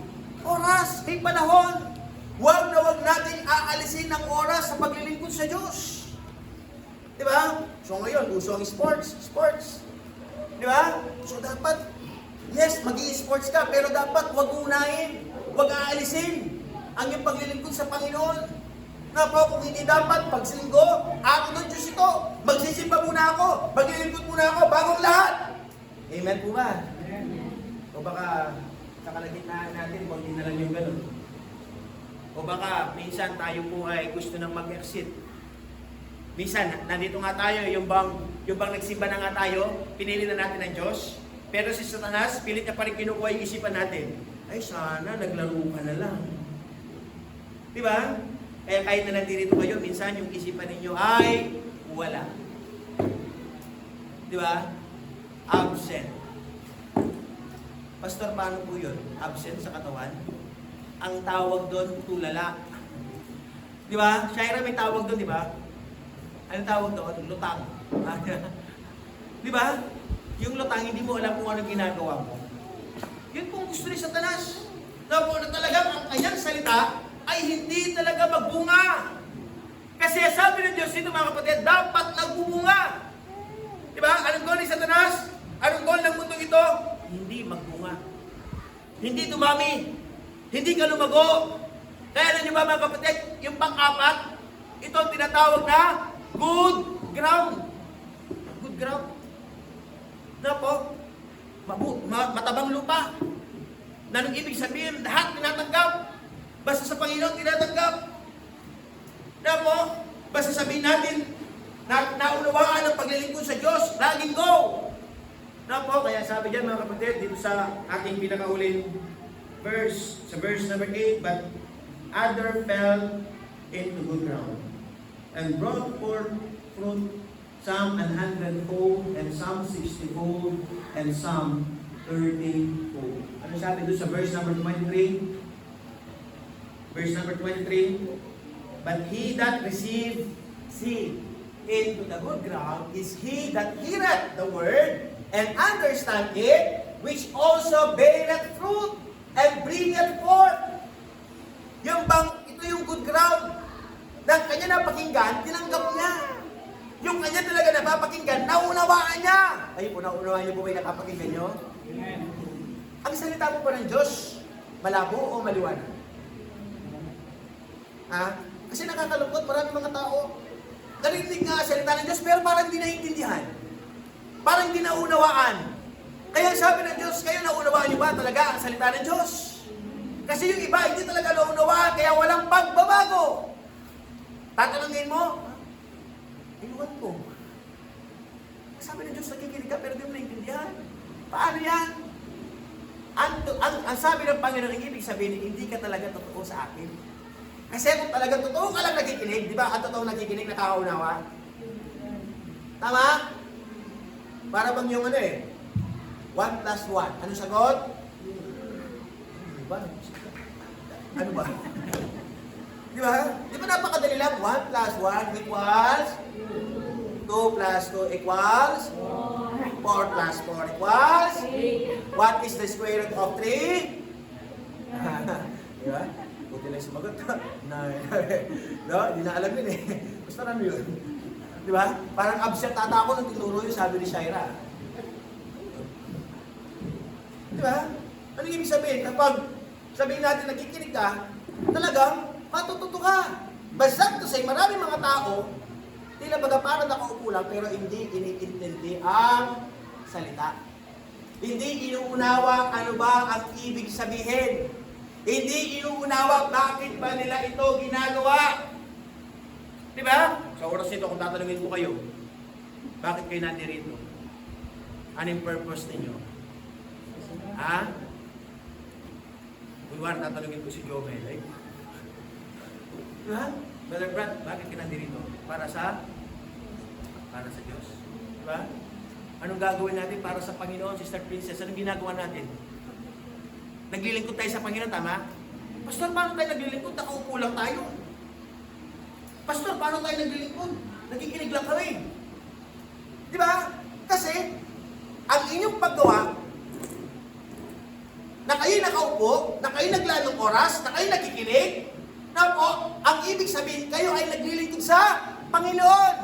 oras, may panahon. Huwag na huwag natin aalisin ng oras sa paglilingkod sa Diyos. Di ba? So ngayon, uso ang sports. Di ba? So dapat, yes, mag-i-sports ka, pero dapat huwag unahin, huwag aalisin ang iyong paglilingkod sa Panginoon. Na po, kung hindi dapat, pagsinggo, ako ng Diyos ito, magsisimba muna ako, maglilingkod muna ako, bagong lahat. Amen po ba? O baka, sa kalagitnaan natin, kung hindi na lang yung ganun. O baka, minsan tayo po ay gusto nang mag-exit. Minsan, nandito nga tayo, yung bang nagsimba na nga tayo, pinili na natin ng Diyos. Pero si Satanas, pilit niya pa rin kinukuha yung isipan natin. Ay, sana, naglaro ka na lang. Di ba? Kaya kahit na nandito kayo, minsan yung isipan ninyo ay wala. Di ba? Absent. Pastor, paano po yun? Absent sa katawan? Ang tawag doon, tulala. Di ba? Shaira may tawag doon, di ba? Anong tawag doon? Lutang. Di ba? Yung lutang, hindi mo alam kung anong ginagawa mo. Yun pong gusto ni Satanas. Na po na talagang ang kanyang salita ay hindi talaga magbunga. Kasi sabi ng Diyos dito mga kapatid, dapat nagbubunga. Di ba? Anong goal ni Satanas? Anong goal ng mundong ito? Hindi magbunga. Hindi dumami. Hindi ka lumago. Kaya alam niyo ba mga kapatid, yung pang-apat, ito ang tinatawag na good ground. Good ground. Na po, matabang lupa. Na nung ibig sabihin, lahat tinatanggap. Basta sa Panginoon tinatanggap. Na po, basta sabihin natin, naunawaan ang paglilingkod sa Diyos, laging go. Na po, kaya sabi diyan mga kapatid, dito sa ating pinakahuling verse, sa verse number 8, but other fell into good ground, and brought forth fruit, some 100-fold, and some 60-fold, and some 30-fold. Ano sabi doon sa verse number 23? Verse number 23, but he that received seed into the good ground is he that heareth the word, and understand it, which also beareth fruit, and bringeth forth. Yung bang, ito yung good ground, na kanya napakinggan, tinanggap niya. Yung kanya talaga napapakinggan, naunawaan niya. Ay, naunawaan niyo po ba yung napapakinggan niyo? Amen. Ang salita po pa ng Diyos, malabo o maliwanag? Ha? Kasi nakakalungkot, maraming mga tao, narinig nga ang salita ng Diyos, pero parang hindi naiintindihan. Parang hindi naunawaan. Kaya sabi ng Diyos, kayo naunawaan niyo ba talaga ang salita ng Diyos? Kasi yung iba, hindi talaga naunawaan, kaya walang pagbabago. Tatanungin mo, inuwan ko. Sabi ng Diyos, nakikinig ka, pero di mo naiintindihan. Paano yan? Ang sabi ng Panginoon, ang ibig sabihin, hindi ka talaga totoo sa akin. Kasi kung talagang totoo ka lang nakikinig, di ba? Ang totoo nakikinig, nakakaunawa. Tama? Para bang yung 1 plus 1. Ano sagot? Ano ba? Di ba? Di ba napakadali lang? 1 plus 1 equals 2 plus 2 equals 4 plus 4 equals what is the square root of 3? Di ba? Buti lang sumagot. No, hindi na alam yun eh. Basta ano yun? Di ba? Parang absent ata ako nung tinuro yung sabi ni Shaira. Di ba? Ano ibig sabihin? Kapag sabihin natin nakikinig ka, talagang matututo ka. Basta to say, maraming mga tao, tila baga parang nakaupo lang, pero hindi iniintindi ang salita. Hindi inuunawa ano ba ang ibig sabihin. Hindi inuunawa bakit ba nila ito ginagawa. Di ba? Sa oras nito, kung tatanungin ko kayo, bakit kayo nandirito? Anong purpose ninyo? Ha? Kunwari, tatanungin ko si Jomel. Di ba? Brother Brad, bakit kayo nandirito? Para sa Diyos. Di ba? Anong gagawin natin para sa Panginoon, Sister Princess? Anong ginagawa natin? Naglilingkod tayo sa Panginoon, tama? Pastor, paano tayo naglilingkod? Nakaupo lang tayo. Pastor, paano tayo naglilingkod? Nakikinig lang kami. Di ba? Kasi, ang inyong paggawa, na kayo nakaupo, na kayo naglalong oras, na kayo nakikinig, na po, ang ibig sabihin, kayo ay naglilingkod sa Panginoon.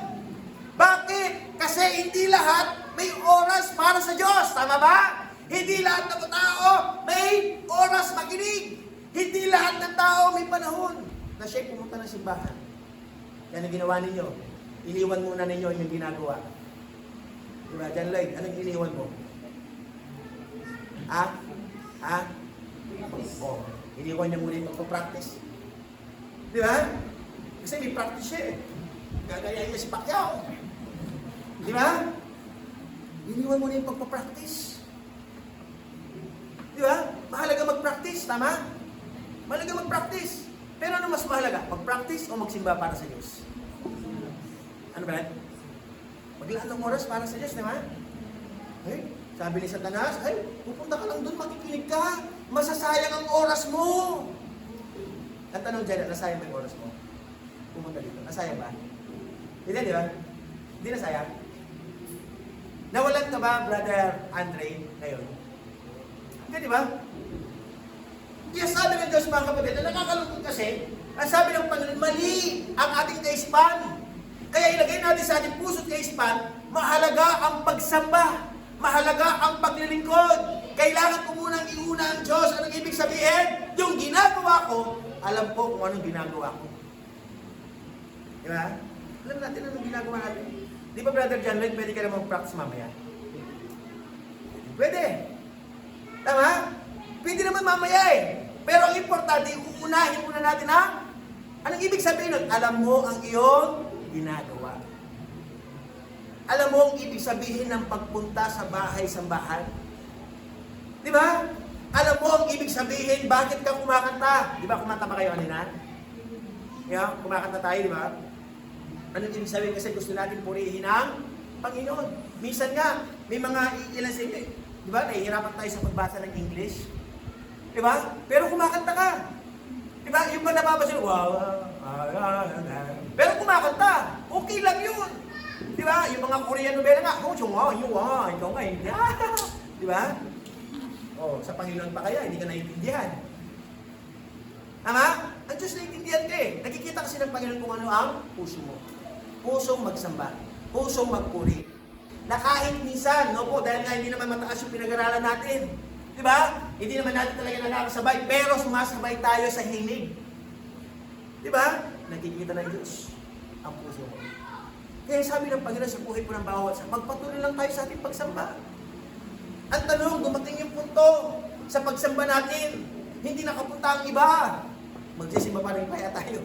Bakit? Kasi hindi lahat may oras para sa Diyos. Tama ba? Hindi lahat ng tao may oras makinig. Hindi lahat ng tao may panahon na siya'y pumunta ng simbahan. Yan ang ginawa ninyo. Iniwan muna ninyo yung ginagawa. Diba? John Lloyd, anong iniwan mo? Ha? Oh, iniwan niya muna yung pagpapractice. Diba? Kasi may practice siya eh. Gagayain niya si Pacquiao. Diba? Iniwan muna yung pagpapractice. Diba? Mahalaga mag-practice, tama? Mahalaga mag-practice. Pero ano mas mahalaga? Mag-practice o magsimba para sa Diyos? Ano ba yan? Maglaan ng oras para sa Diyos, di ba? Hey, sabi ni Satanas, ay, pupunta ka lang doon, makikinig ka. Masasayang ang oras mo. Ang tanong dyan, nasayang ba yung oras mo? Pumunta dito. Nasayang ba? Hindi, di ba? Hindi nasayang. Nawalan ka ba, Brother Andre, ngayon? Hindi, di ba? Kaya sabi ng Diyos, mga kapatid, na nakakalungkot kasi, ang sabi ng Panginoon, mali ang ating kaisipan. Kaya ilagay natin sa ating puso't kaisipan, mahalaga ang pagsamba, mahalaga ang paglilingkod. Kailangan ko munang iuna ang Diyos. Anong ibig sabihin? Yung ginagawa ko, alam ko kung anong ginagawa ko. Di ba? Alam natin anong ginagawa natin. Di ba, Brother John Lloyd, pwede ka na mag-practice mamaya? Pwede. Tama? Pwede naman mamaya eh. Pero ang importante, uunahin muna natin ha? Anong ibig sabihin nun? Alam mo ang iyong ginagawa. Alam mo ang ibig sabihin ng pagpunta sa bahay-sambahan? Di ba? Alam mo ang ibig sabihin, bakit ka kumakanta? Di ba kumanta pa kayo kanina? Yeah, kumakanta tayo, di ba? Anong ibig sabihin? Kasi gusto natin purihin ang Panginoon. Minsan nga, may mga ilan sa inyo, di ba? Nahihirapan tayo sa pagbasa ng English. Di ba? Pero kumakanta ka. Di ba? Yung ba nababasa, wow, pero kumakanta. Okay lang yun. Di ba? Yung mga Korean novela nga, ikaw nga, hindi. Di ba? Oh, sa Panginoon pa kaya, hindi ka naiintindihan. Tama? Ang Diyos naiintindihan ka eh. Nakikita kasi ng Panginoon kung ano ang puso mo. Pusong magsamba. Pusong magpuri. Na kahit minsan, no po, dahil nga hindi naman mataas yung pinag-aralan natin. Di ba? Hindi naman natin talaga nakakasabay, pero sumasabay tayo sa hinig. Di ba? Nakikita ng Diyos ang puso mo. Kaya sabi ng Panginoon sa buhay po ng bawat isa, magpatuloy lang tayo sa ating pagsamba. Ang tanong, dumating yung punto sa pagsamba natin, hindi nakapunta ang iba. Magsisimba pa rin kaya tayo.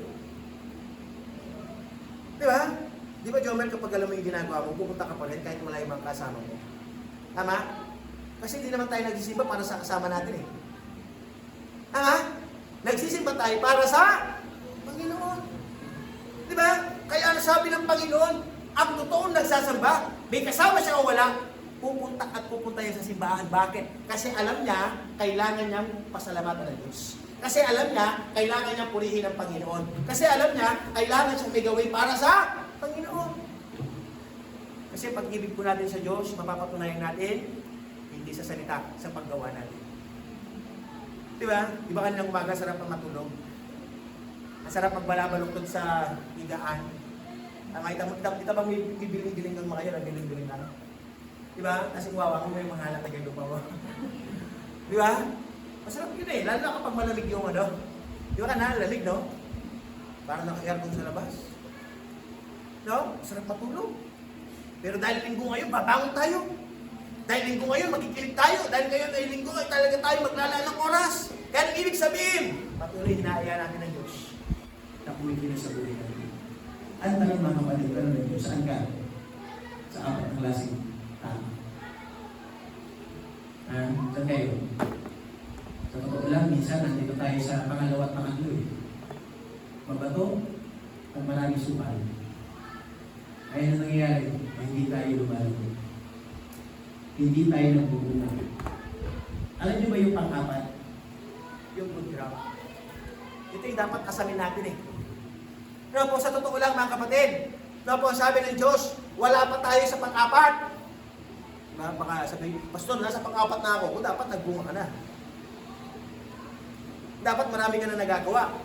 Di ba? Di ba, Jomer, kapag alam mo yung ginagawa mo, pupunta ka pa rin kahit wala ibang kasama mo. Tama? Kasi hindi naman tayo nagsisimba para sa kasama natin eh. Tama? Nagsisimba tayo para sa Panginoon. Di ba? Kaya ano sabi ng Panginoon, ang totoong nagsasamba, may kasama siya o wala, pupunta at pupunta yan sa simbahan. Bakit? Kasi alam niya, kailangan niyang pasalamatan ng Diyos. Kasi alam niya, kailangan niyang purihin ang Panginoon. Kasi alam niya, kailangan siyang may gawin para sa Panginoon. Kasi pag-ibig po natin sa Diyos, mapapatunayan natin, hindi sa salita, sa paggawa natin. Diba? Diba kanilang umaga, sarap ang matulog? Masarap magbalabaluktot sa higaan. Kita bang may bibiling-biling ng mga yan, ang biling-biling lang? Diba? Kasi wawa mo, may mga halat na gano'n pa mo. Diba? Masarap yun eh, lalo na kapag malamig yung ano. Diba ka na, lamig, no? Parang naka-aircon sa labas. No? Masarap matulog. Pero dahil linggo ngayon, babangon tayo. Dahil linggo ngayon, magkikilig tayo. Dahil ngayon ay linggo, ay talaga tayo maglalaan ng oras. Kaya ang ibig sabihin, patuloy hinaaya natin ng Diyos na pumikilos sa buhay natin. Ang tanong mga kapatid, pero rin, saan ka? Sa apat ng klaseng tao. Saan kayo? Sa totoo lang, minsan nandito tayo sa pangalawa at pangatlo eh. Mabato at maraming supal. Kaya na nangyayari, hindi tayo lumalago. Hindi tayo nagbubunga. Alam niyo ba yung pang-apat? Yung good ground. Ito yung dapat asamin natin eh. No po, sa totoo lang mga kapatid, no po, sabi ng Diyos, wala pa tayo sa pang-apat. Baka sabi, Pastor, nasa pang-apat na ako. O dapat nagbunga ka na. Dapat marami ka na nagagawa.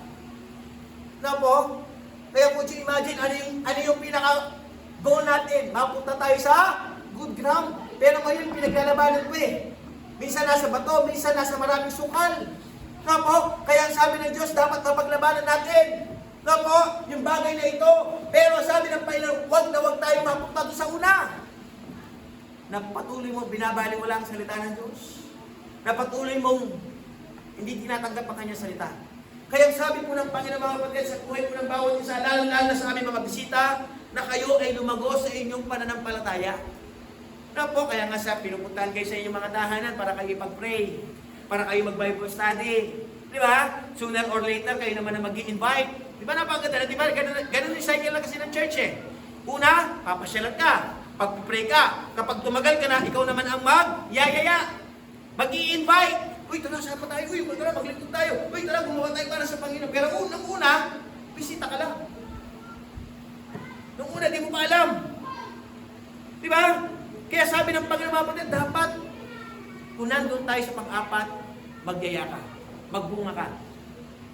No po, kaya po, imagine, ano yung pinaka-goal natin? Mapunta tayo sa good ground. Pero ngayon, pinaglalabanan ko eh. Minsan nasa bato, minsan nasa maraming sukal. No po, kaya ang sabi ng Diyos, dapat mapaglabanan natin. No po, yung bagay na ito. Pero sabi ng Panginoon, huwag na huwag tayo mapunta doon sa una. Napatuloy mo, binabaliwala ang salita ng Diyos. Napatuloy mong hindi tinatanggap ang kanyang salita. Kaya sabi po ng Panginoon mga kapatid, sa buhay po ng bawat isa, lalo-lalo na sa aming mga bisita, na kayo ay lumago sa inyong pananampalataya. No po, kaya nga sa pinupuntahan kayo sa inyong mga tahanan para kayo ipag-pray, para kayo mag-Bible study. Di ba? Sooner or later, kayo naman na mag-i-invite. Di ba napaganda? Di ba? Ganun yung cycle lang kasi ng church eh. Una, papasyalan ka. Pag-pray ka. Kapag tumagal ka na, ikaw naman ang mag-yayaya. Mag-i-invite. Uy, tara, sama tayo. Uy, tara, maglingkod tayo. Uy, tara, gumawa tayo para sa Panginoon. Pero unang-una, bisita ka lang. Nung una, di mo pa alam. Di ba? Kaya sabi ng Panginoon mga kapatid, dapat kung nandun tayo sa pang-apat, magyaya ka. Magbunga ka.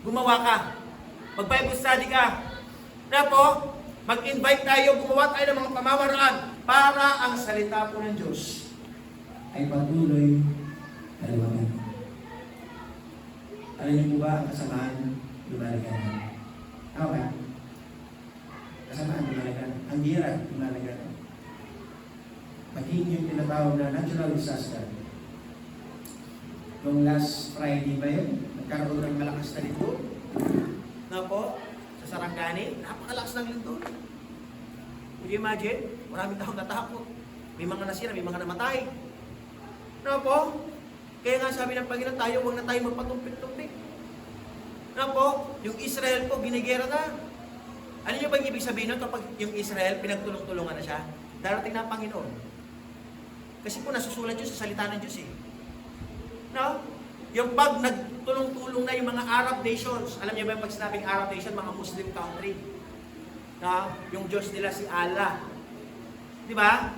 Gumawa ka. Mag-Bible study ka. Na po, mag-invite tayo, gumawa tayo ng mga pamamaraan para ang salita po ng Diyos ay patuloy na lumagan. Alam niyo po ba ang kasamaan lumalagan? Tama ba? Kasamaan lumalagan. Ang hirap lumalagan. Maging yung tinatawag na natural disaster. Noong last Friday ba yun? Nagkaroon ng malakas na lindol. na po, sa Sarangani, napakalakas ng lindol. Could you imagine? Maraming taong natakot. May mga nasira, may mga namatay. Ano po? Kaya nga sabi ng Panginoon, huwag na tayo magpatumpik-tumpik. Ano po? Yung Israel po, ginigera na. Ano yung bang ibig sabihin nun kapag yung Israel, pinagtulong-tulungan na siya? Darating na ang Panginoon. Kasi po nasusulat yun sa salita ng Diyos eh. No? Yung pag nagtulong-tulong na yung mga Arab nations, alam niyo ba yung pag sinabing Arab nation, mga Muslim country? No? Yung Diyos nila si Allah. Di ba?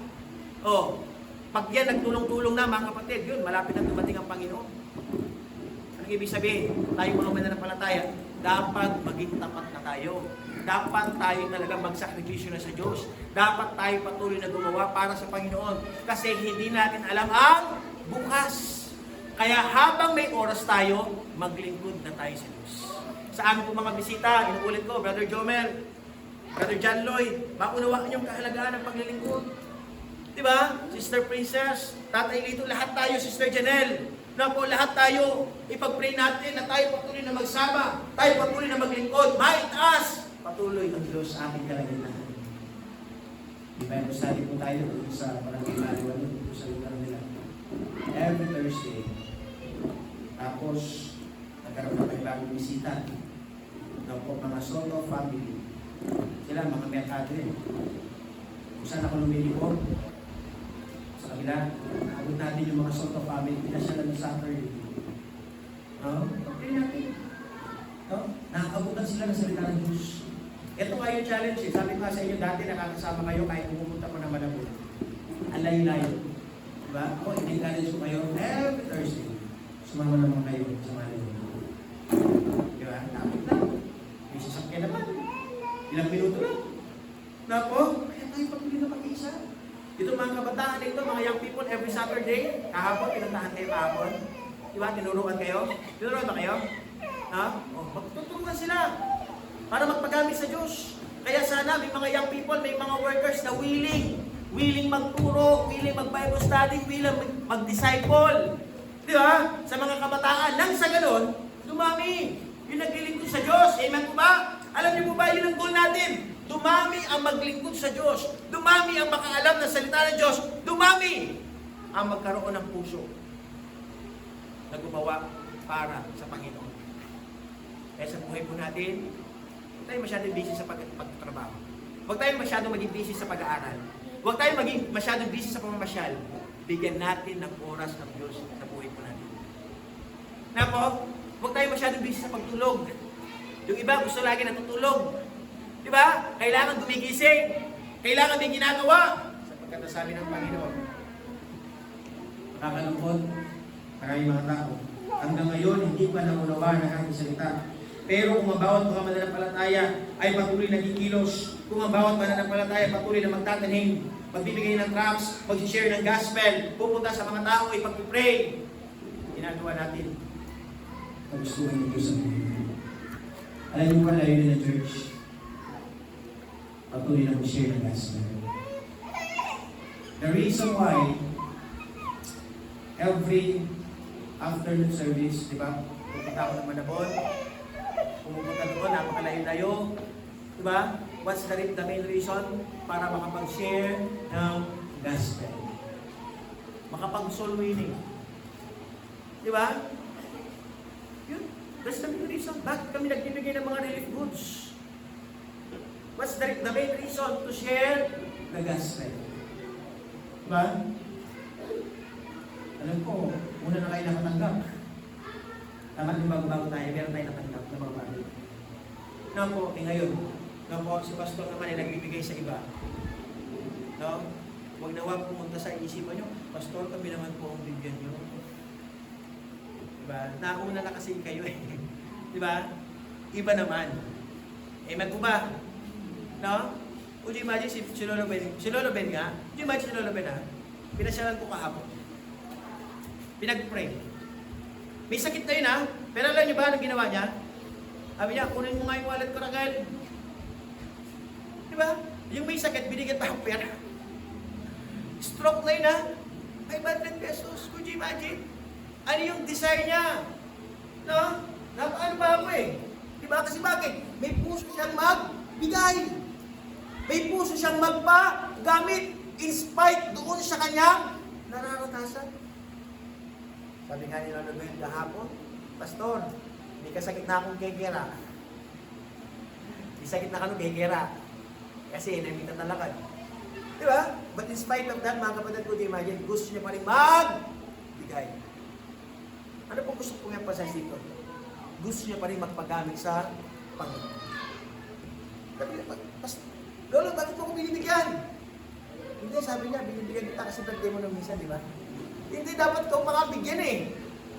Oh, pag yan nagtulong-tulong na mga kapatid, yun, malapit na dumating ang Panginoon. Anong ibig sabihin? Tayo mga mananampalataya, dapat maging tapat na tayo. Dapat tayo talaga magsakripisyo na sa Diyos. Dapat tayo patuloy na gumawa para sa Panginoon. Kasi hindi natin alam ang bukas. Kaya habang may oras tayo, maglingkod na tayo sa Diyos. Sa amin po mga bisita, inuulit ko, Brother Jomel, Brother John Lloyd, maunawaan yung kahalagaan ng paglilingkod. Diba? Sister Princess, Tatay Lito, lahat tayo, Sister Janelle, na po lahat tayo, ipag-pray natin na tayo patuloy na magsama, tayo patuloy na maglingkod, maitaas, patuloy ang Diyos sa ating kalagitnaan. Bible study po tayo sa Barangay Maliwan, dito sa lugar nila. Every Thursday. Tapos, nagkaroon na may bagong bisita. Na po, mga Soto family. Sila, mga merkado rin. Kung saan ako lumilipon, sa kabila, abot natin yung mga Soto family, pinasyalan ng Saturday. No? Pag-pray natin. No? Nakakabutan sila ng salita ng Diyos. Ito nga yung challenge eh. Sabi ko sa inyo, dati nakakasama kayo kahit pumunta ko na Malabon. Alay-layo. Diba? Ako, in-encourage ko kayo every Thursday. Sumama naman kayo sa Malabon. Diba? Dapat lang. May sasakyan naman. Ilang minuto lang. Na po, kaya tayo patuloy na mag-isa. Ito mga kabataan dito, mga young people, every Saturday, kahapon, pinuntahan kayo kahapon. Diba? Tinuruan kayo? Tinuruan ba kayo? Ha? O, magtuturuan sila para magpagamit sa Diyos. Kaya sana may mga young people, may mga workers na willing magturo, willing mag-Bible study, willing mag-disciple. Di ba? Sa mga kabataan. Nang sa ganon, dumami. Yung naglilingkod sa Diyos. Amen po ba? Alam niyo po ba, yun ang goal natin. Dumami ang maglingkod sa Diyos. Dumami ang makaalam ng salita ng Diyos. Dumami ang magkaroon ng puso na gumawa para sa Panginoon. Kaya sa buhay po natin, huwag tayo masyadong busy sa pagtatrabaho. Huwag tayo masyadong maging busy sa pag-aaral. Huwag tayo maging masyadong busy sa pamamasyal. Bigyan natin ng oras ng Diyos sa buhay po natin. Na po, huwag tayo masyadong busy sa pagtulog. Yung iba gusto lagi natutulog. Di ba? Kailangan gumigising. Kailangan may ginagawa. Sapagkat nasabi ng Panginoon. Nakakalungkot. Maraming mga tao. Hanggang ngayon, hindi pa naunawaan ang aking salita. Pero kung ang bawat mga mananampalataya ay patuloy na kikilos, kung ang bawat mananampalataya patuloy na magtatanim, magbibigay ng tracts, mag-share ng gospel, pupunta sa mga tao, ipag-pray, ginagawa natin. Pag-gustuhan ng Diyos ang buhay. Alam niyo ba layo na church? Patuloy na mag-share ng gospel. The reason why every afternoon service, di ba? Pupunta ako ng Malabon, pumupunta doon, napakalayo-layo. Diba? What's the main reason? Para makapag-share ng gospel. Makapag-soul winning. Diba? Yun. That's the main reason. Bakit kami nagbibigay ng mga relief goods? What's the main reason to share the gospel? Diba? Alam ko, una na kayo nakatanggap. Tama din bago-bago tayo, meron tayo natanggap na mga bagay. Na po, ngayon, na po, si pastor naman ay nagbibigay sa iba. No? Huwag nawa pumunta sa isipan nyo, pastor, kami naman po ang bigyan nyo. Diba? Nauna na kasi kayo eh. Diba? Iba naman. Amen po ba? No? Would you imagine si Lolo Ben nga? Would you imagine si Lolo Ben ha? Pinasyalan ko kahapon. Pinag-pray. May sakit na yun ha? Pero alam niyo ba anong ginawa niya? Sabi niya, kunin mo nga yung wallet ko na agad. Diba? Yung may sakit, binigyan tayo pera. Stroke na yun ha? 500 pesos. Could you imagine? Ano yung desire niya? No? Ano ba ako eh? Diba? Kasi bakit? May puso siyang magbigay. May puso siyang magpagamit in spite doon sa kanyang nararanasan. Sabi nga ni Lolo Noel kahapon, Pastor, hindi ka sakit na akong kekera. Hindi sakit na kano kekera. Kasi namita talakad. Di ba? But in spite of that, mga kapatid ko, imagine, gusto niya pa rin magbigay. Ano pong gusto kong emphasize dito? Gusto niya pa rin magpagamit sa Panginoon. Sabi niya, Lolo, bakit mo ako binibigyan? Hindi, sabi niya, binibigyan kita kasi birthday mo nung minsan, di ba? Hindi, dapat kang makabigyan eh.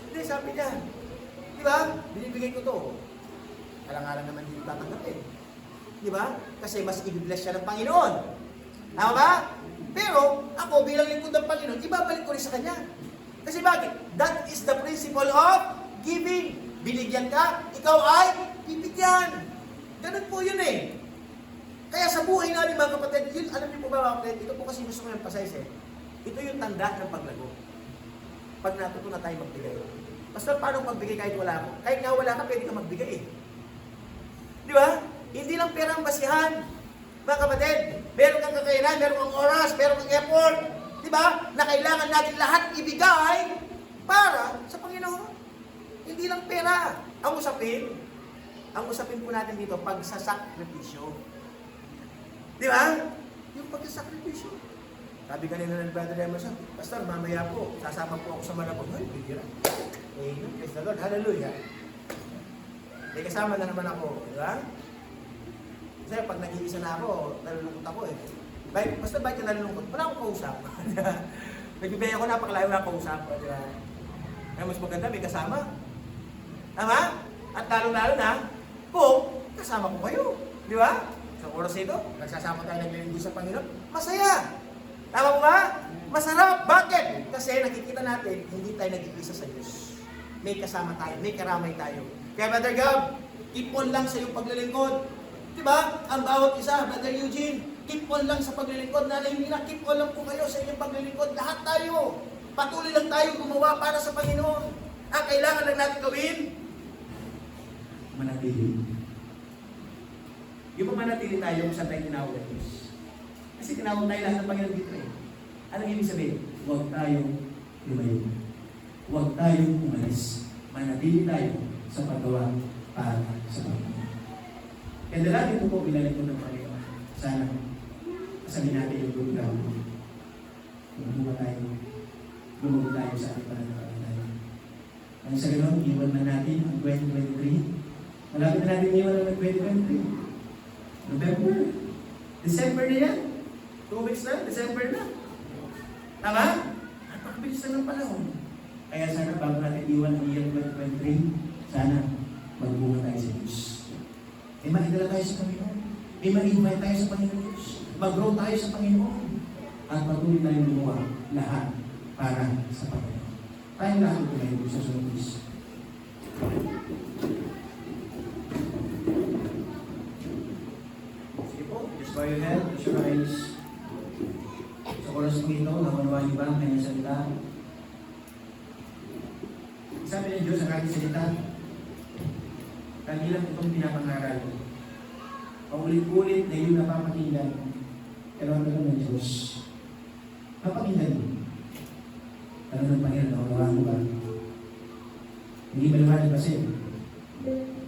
Hindi, sabi niya. Di ba? Binibigay ko to. Alang-alang naman hindi tatanggapin. Di ba? Kasi mas i-bless siya ng Panginoon. Tama ba? Pero, ako bilang lingkod ng Panginoon, ibabalik ko rin sa Kanya. Kasi bakit? That is the principle of giving. Binigyan ka, ikaw ay bibigyan. Ganun po yun eh. Kaya sa buhay natin mga kapatid, yun, alam niyo po ba mga kapatid, ito po kasi gusto ko emphasize eh. Ito yung tanda ng paglago. Pag natuto na tayo magbigay. Pastor, paano magbigay kahit wala ako? Kahit nga wala ka, pwede ka magbigay eh. Di ba? Hindi lang pera ang basihan. Mga kapatid, meron kang kakayanan, meron kang oras, meron kang effort. Di ba? Na kailangan natin lahat ibigay para sa Panginoon. Hindi lang pera. Ang usapin po natin dito, pagsasakripisyo. Di ba? Yung pagsasakripisyo. Sabi kanina ng Brother Emerson, Pastor, mamaya po, sasama po ako sa Malabon. Ay, bigyan. Amen. Praise the Lord. Hallelujah. May kasama na naman ako. Di ba? Kasi pag nag-iisa na ako, nalulungkot ako eh. Basta bakit ka nalulungkot? Wala akong kausap. Nagbibigay ako, napakalayo na kausap. Di ba? Kaya mas maganda, may kasama. Tama? At lalo-lalo na, kung kasama ko kayo. Di ba? Sa oras ito, nagsasama tayo naglilinggo sa Panginoon. Masaya! Tama po ba? Masarap! Bakit? Kasi nakikita natin, hindi tayo nag-iisa sa Diyos. May kasama tayo, may karamay tayo. Kaya Brother Gab, keep on lang sa iyong paglilingkod. Diba? Ang bawat isa, Brother Eugene, keep on lang sa paglilingkod. Nanay Mina, keep on lang po kayo sa inyong paglilingkod. Lahat tayo. Patuloy lang tayo gumawa para sa Panginoon. Ang kailangan lang natin gawin, manatili. Yung manatili tayo kung saan tayo tinawag ng Diyos. Kasi tinawag tayo lahat ng Panginoon dito eh. Anong ibig sabihin? Huwag tayong lumayo. Huwag tayong umalis. Manatili tayo sa paggawa para sa Panginoon. Kaya dalagin ko po pinalik ko ng Panginoon. Sana kasabi natin yung good ground. Gumuha tayo sa ating pananampalataya. Ang sa ganoon, iwan na natin ang 2023. Malapit na natin iwan ang 2023. November. December na yan. 2 weeks na, December na. Tama? Napakabilis na ng panahon. Kaya sana bago natin iwan ang year 2023, sana magbunga tayo sa Diyos. May makidala tayo sa Panginoon. May ma-invite tayo sa Panginoon Diyos. Mag-grow tayo sa Panginoon. At patuloy tayong gumawa lahat para sa Panginoon. Tayong lahat ko tayo sa sunod Diyos. Sige po, just bow your head, close your eyes. Sa oras po ito, nakunawa niyo ba ang kanyang salita? Sabi ng Diyos ang ating salita, kagilang itong pinapangaral. Paulit-ulit na yung napapakinggan. Pero ang tanong ng Diyos, napakinggan mo. Tanong ng Panginoon, nakunawa mo ba? Hindi maliwanag kasi.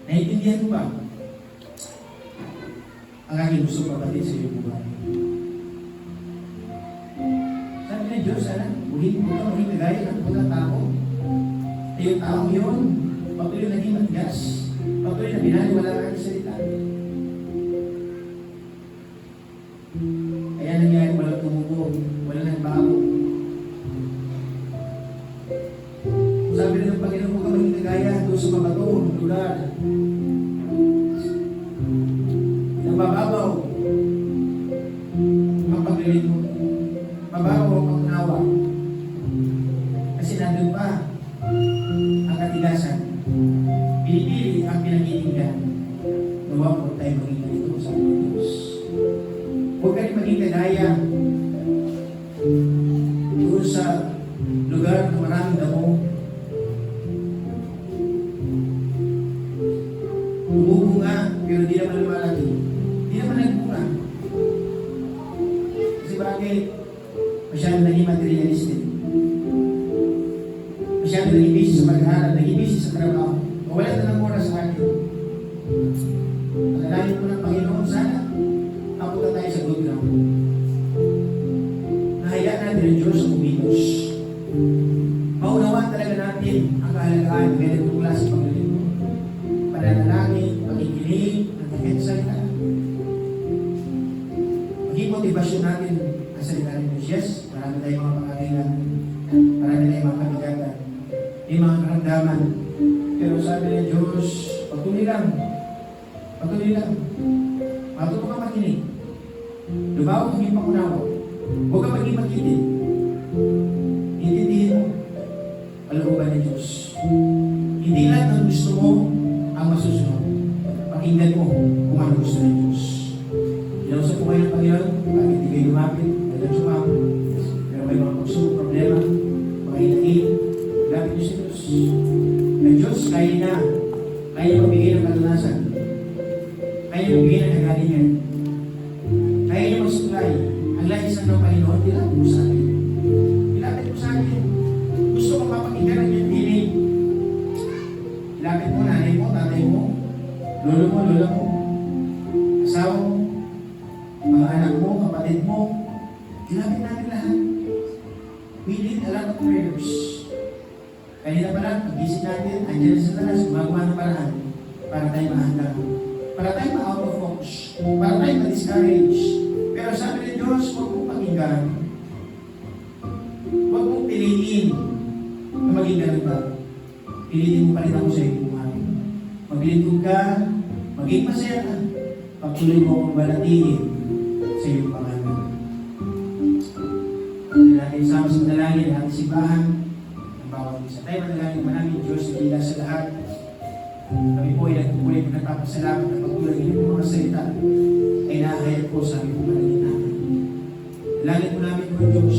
Naiintindihan mo ba? Ang aking gusto kapatid sa iyong buhay. Sabi ng Diyos, maging kagaya ng mga tao. At yung taong yun, patuloy naging matigas. Patuloy na binaliwala ang aking salita. Kaya nangyari, walang tumubo, walang nagbago. Sabi rin ng Panginoon, kung ka maging kagaya doon sa mabato, lugar. Mababaw ang paglilit mo. Mababaw ang nawa. Kasi nandun pa ang katigasan. Pinipili ang pinag-iingan. Nawa po tayo maging ganito sa mga Diyos. Huwag ka rin maging kagaya doon sa lugar na maraming damo. Bumubunga, pero di naman lumalaki. Hindi naman nagbunga. Bakit? Masyadong naging materialistic. Masyadong naging busy sa pag-aaral, naging busy sa trabaho. Wala na ng oras sa akin. Alalahin ko ng Panginoon, sana mapunta tayo sa good ground. Nahayaan natin ang Diyos ang umilos. Maunawaan talaga natin ang kahalagaan ng ganitong klase paglilingkod. Pananalangin, pagkikinig, ang takit salita. Maging motivasyon natin ang salita ng Diyos. Yes, marami tayong mga pangangailangan. Marami tayong mga kabigatan. May mga karamdaman. Pero sabi ng Diyos, patuloy lang. Patuloy lang. Matuto ka makinig. Lumaw kang ipakunawa. Huwag ka maging magkitid. Intindihin mo. Kalooban ng Diyos. Hindi lahat ng gusto mo ang masusunod. Pakinggan mo kung ano gusto ng Diyos. Inausap ko kayo ng Panginoon, bakit hindi kayo lumapit, kailan sumama. Pero may mga pagsubok, problema, mga hinahin, lapit niyo sa Diyos. Ang Diyos, kaya magbigay ng katunasan. Kaya magbigay ng kagalingan. Kaya niya mag-supply. Ang laisan ng Panginoon, dilapit mo sa akin. Dilapit mo sa akin. Gusto kong mapakinggan ang iyong tinig. Dilapit mo, nanay mo, tatay mo, lolo mo, lola mo, asawa mo, mga anak mo, kapatid mo. Dilapit natin lahat. We need a lot of prayers. Kanina pa lang, pag-isip natin, andyan sa talas, gumagawa ng paraan para tayo mahanda. Para tayo ma-out of focus. Para tayo ma-discourage. Pero sabi ng Diyos, huwag mong pakinggan. Huwag mong piliin na maging ganun ba. Piliin mo pa rin ako sa iyong buhay. Maglingkod ka, maging masaya ka. Pagtuloy mo akong balatiin sa iyong pangalan. Hindi natin sama sa manalangin ng ating simbahan. Bawat isa tayo manalangin namin, Diyos na hila sa lahat. Kami po ay nagpupulit ng nagpapasalamat na pagtulang ng mga salita ay nakahayag po sa aming panalangin namin. Langit po namin po, Diyos,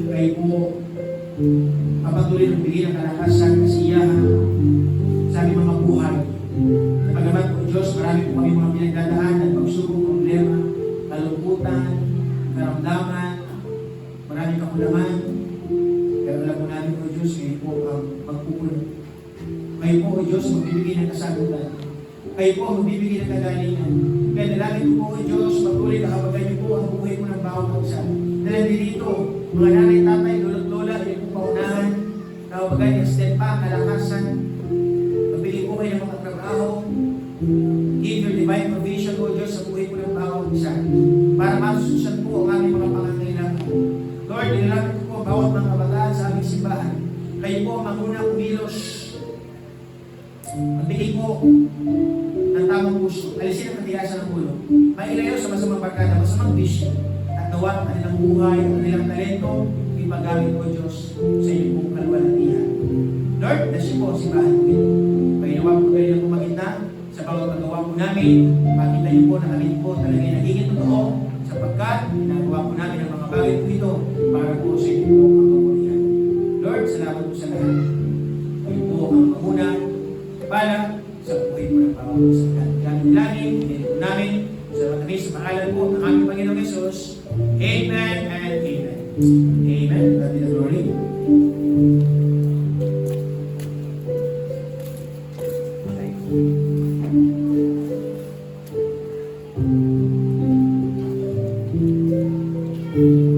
kayo po kapatuloy ng bigay ng kalakasan, kasiyahan sa aming mga buhay. Pagamat po, Diyos, marami po kami mga pinagdadaanan, pagsubok, problema, kalungkutan, karamdaman, maraming kakulangan. Pero alam po namin po, Diyos, kayo po ang magpupulo. Kayo po, Diyos, magbibigay ng kasagutan. Kayo po ang magbibigay ng kagalingan. Kaya nalangin ko po, Diyos, patuloy na kapag kayo po ang buhay mo ng bawat isa. Dahil dito, mga nanay, tatay, lolo't lola, kayo po paunahan, na kapag kayo extend pa, kalakasan, magbigay po kayo ng mga trabaho, give your divine provision, O Diyos, sa buhay po ng bawat isa. Para masusunod po ang aming mga pangangailangan. Lord, nilalapit ko po bawat mga kabataan sa aming simbahan. Kayo po ang mangunang umilos. Magbigay po ng tamang puso. Alisin ang katigasan ng ulo. Mailayo sa masamang barkada, masamang bisyo. At nawa ang kanilang buhay, ang kanilang talento, ipagamit po, Diyos, sa inyong pong kaluwalhatian. Lord, bless you po ang simbahan po ito. Paginawa po kayo ng pumaginda sa bawat paggawa po namin. Makita niyo po na kami po talaga nagiging totoo sapagkat ginagawa po namin ang mga bagay po ito para po sa inyo po ang kamulian. Lord, salamat po sa lahat. Kayo po ang mamuna para sa buhay po ng bawat isa. Lagi, pinili po namin sa matamis sa pangalan po ng aming Panginoong Jesus. Amen and amen. Amen. God be the glory. Thank you.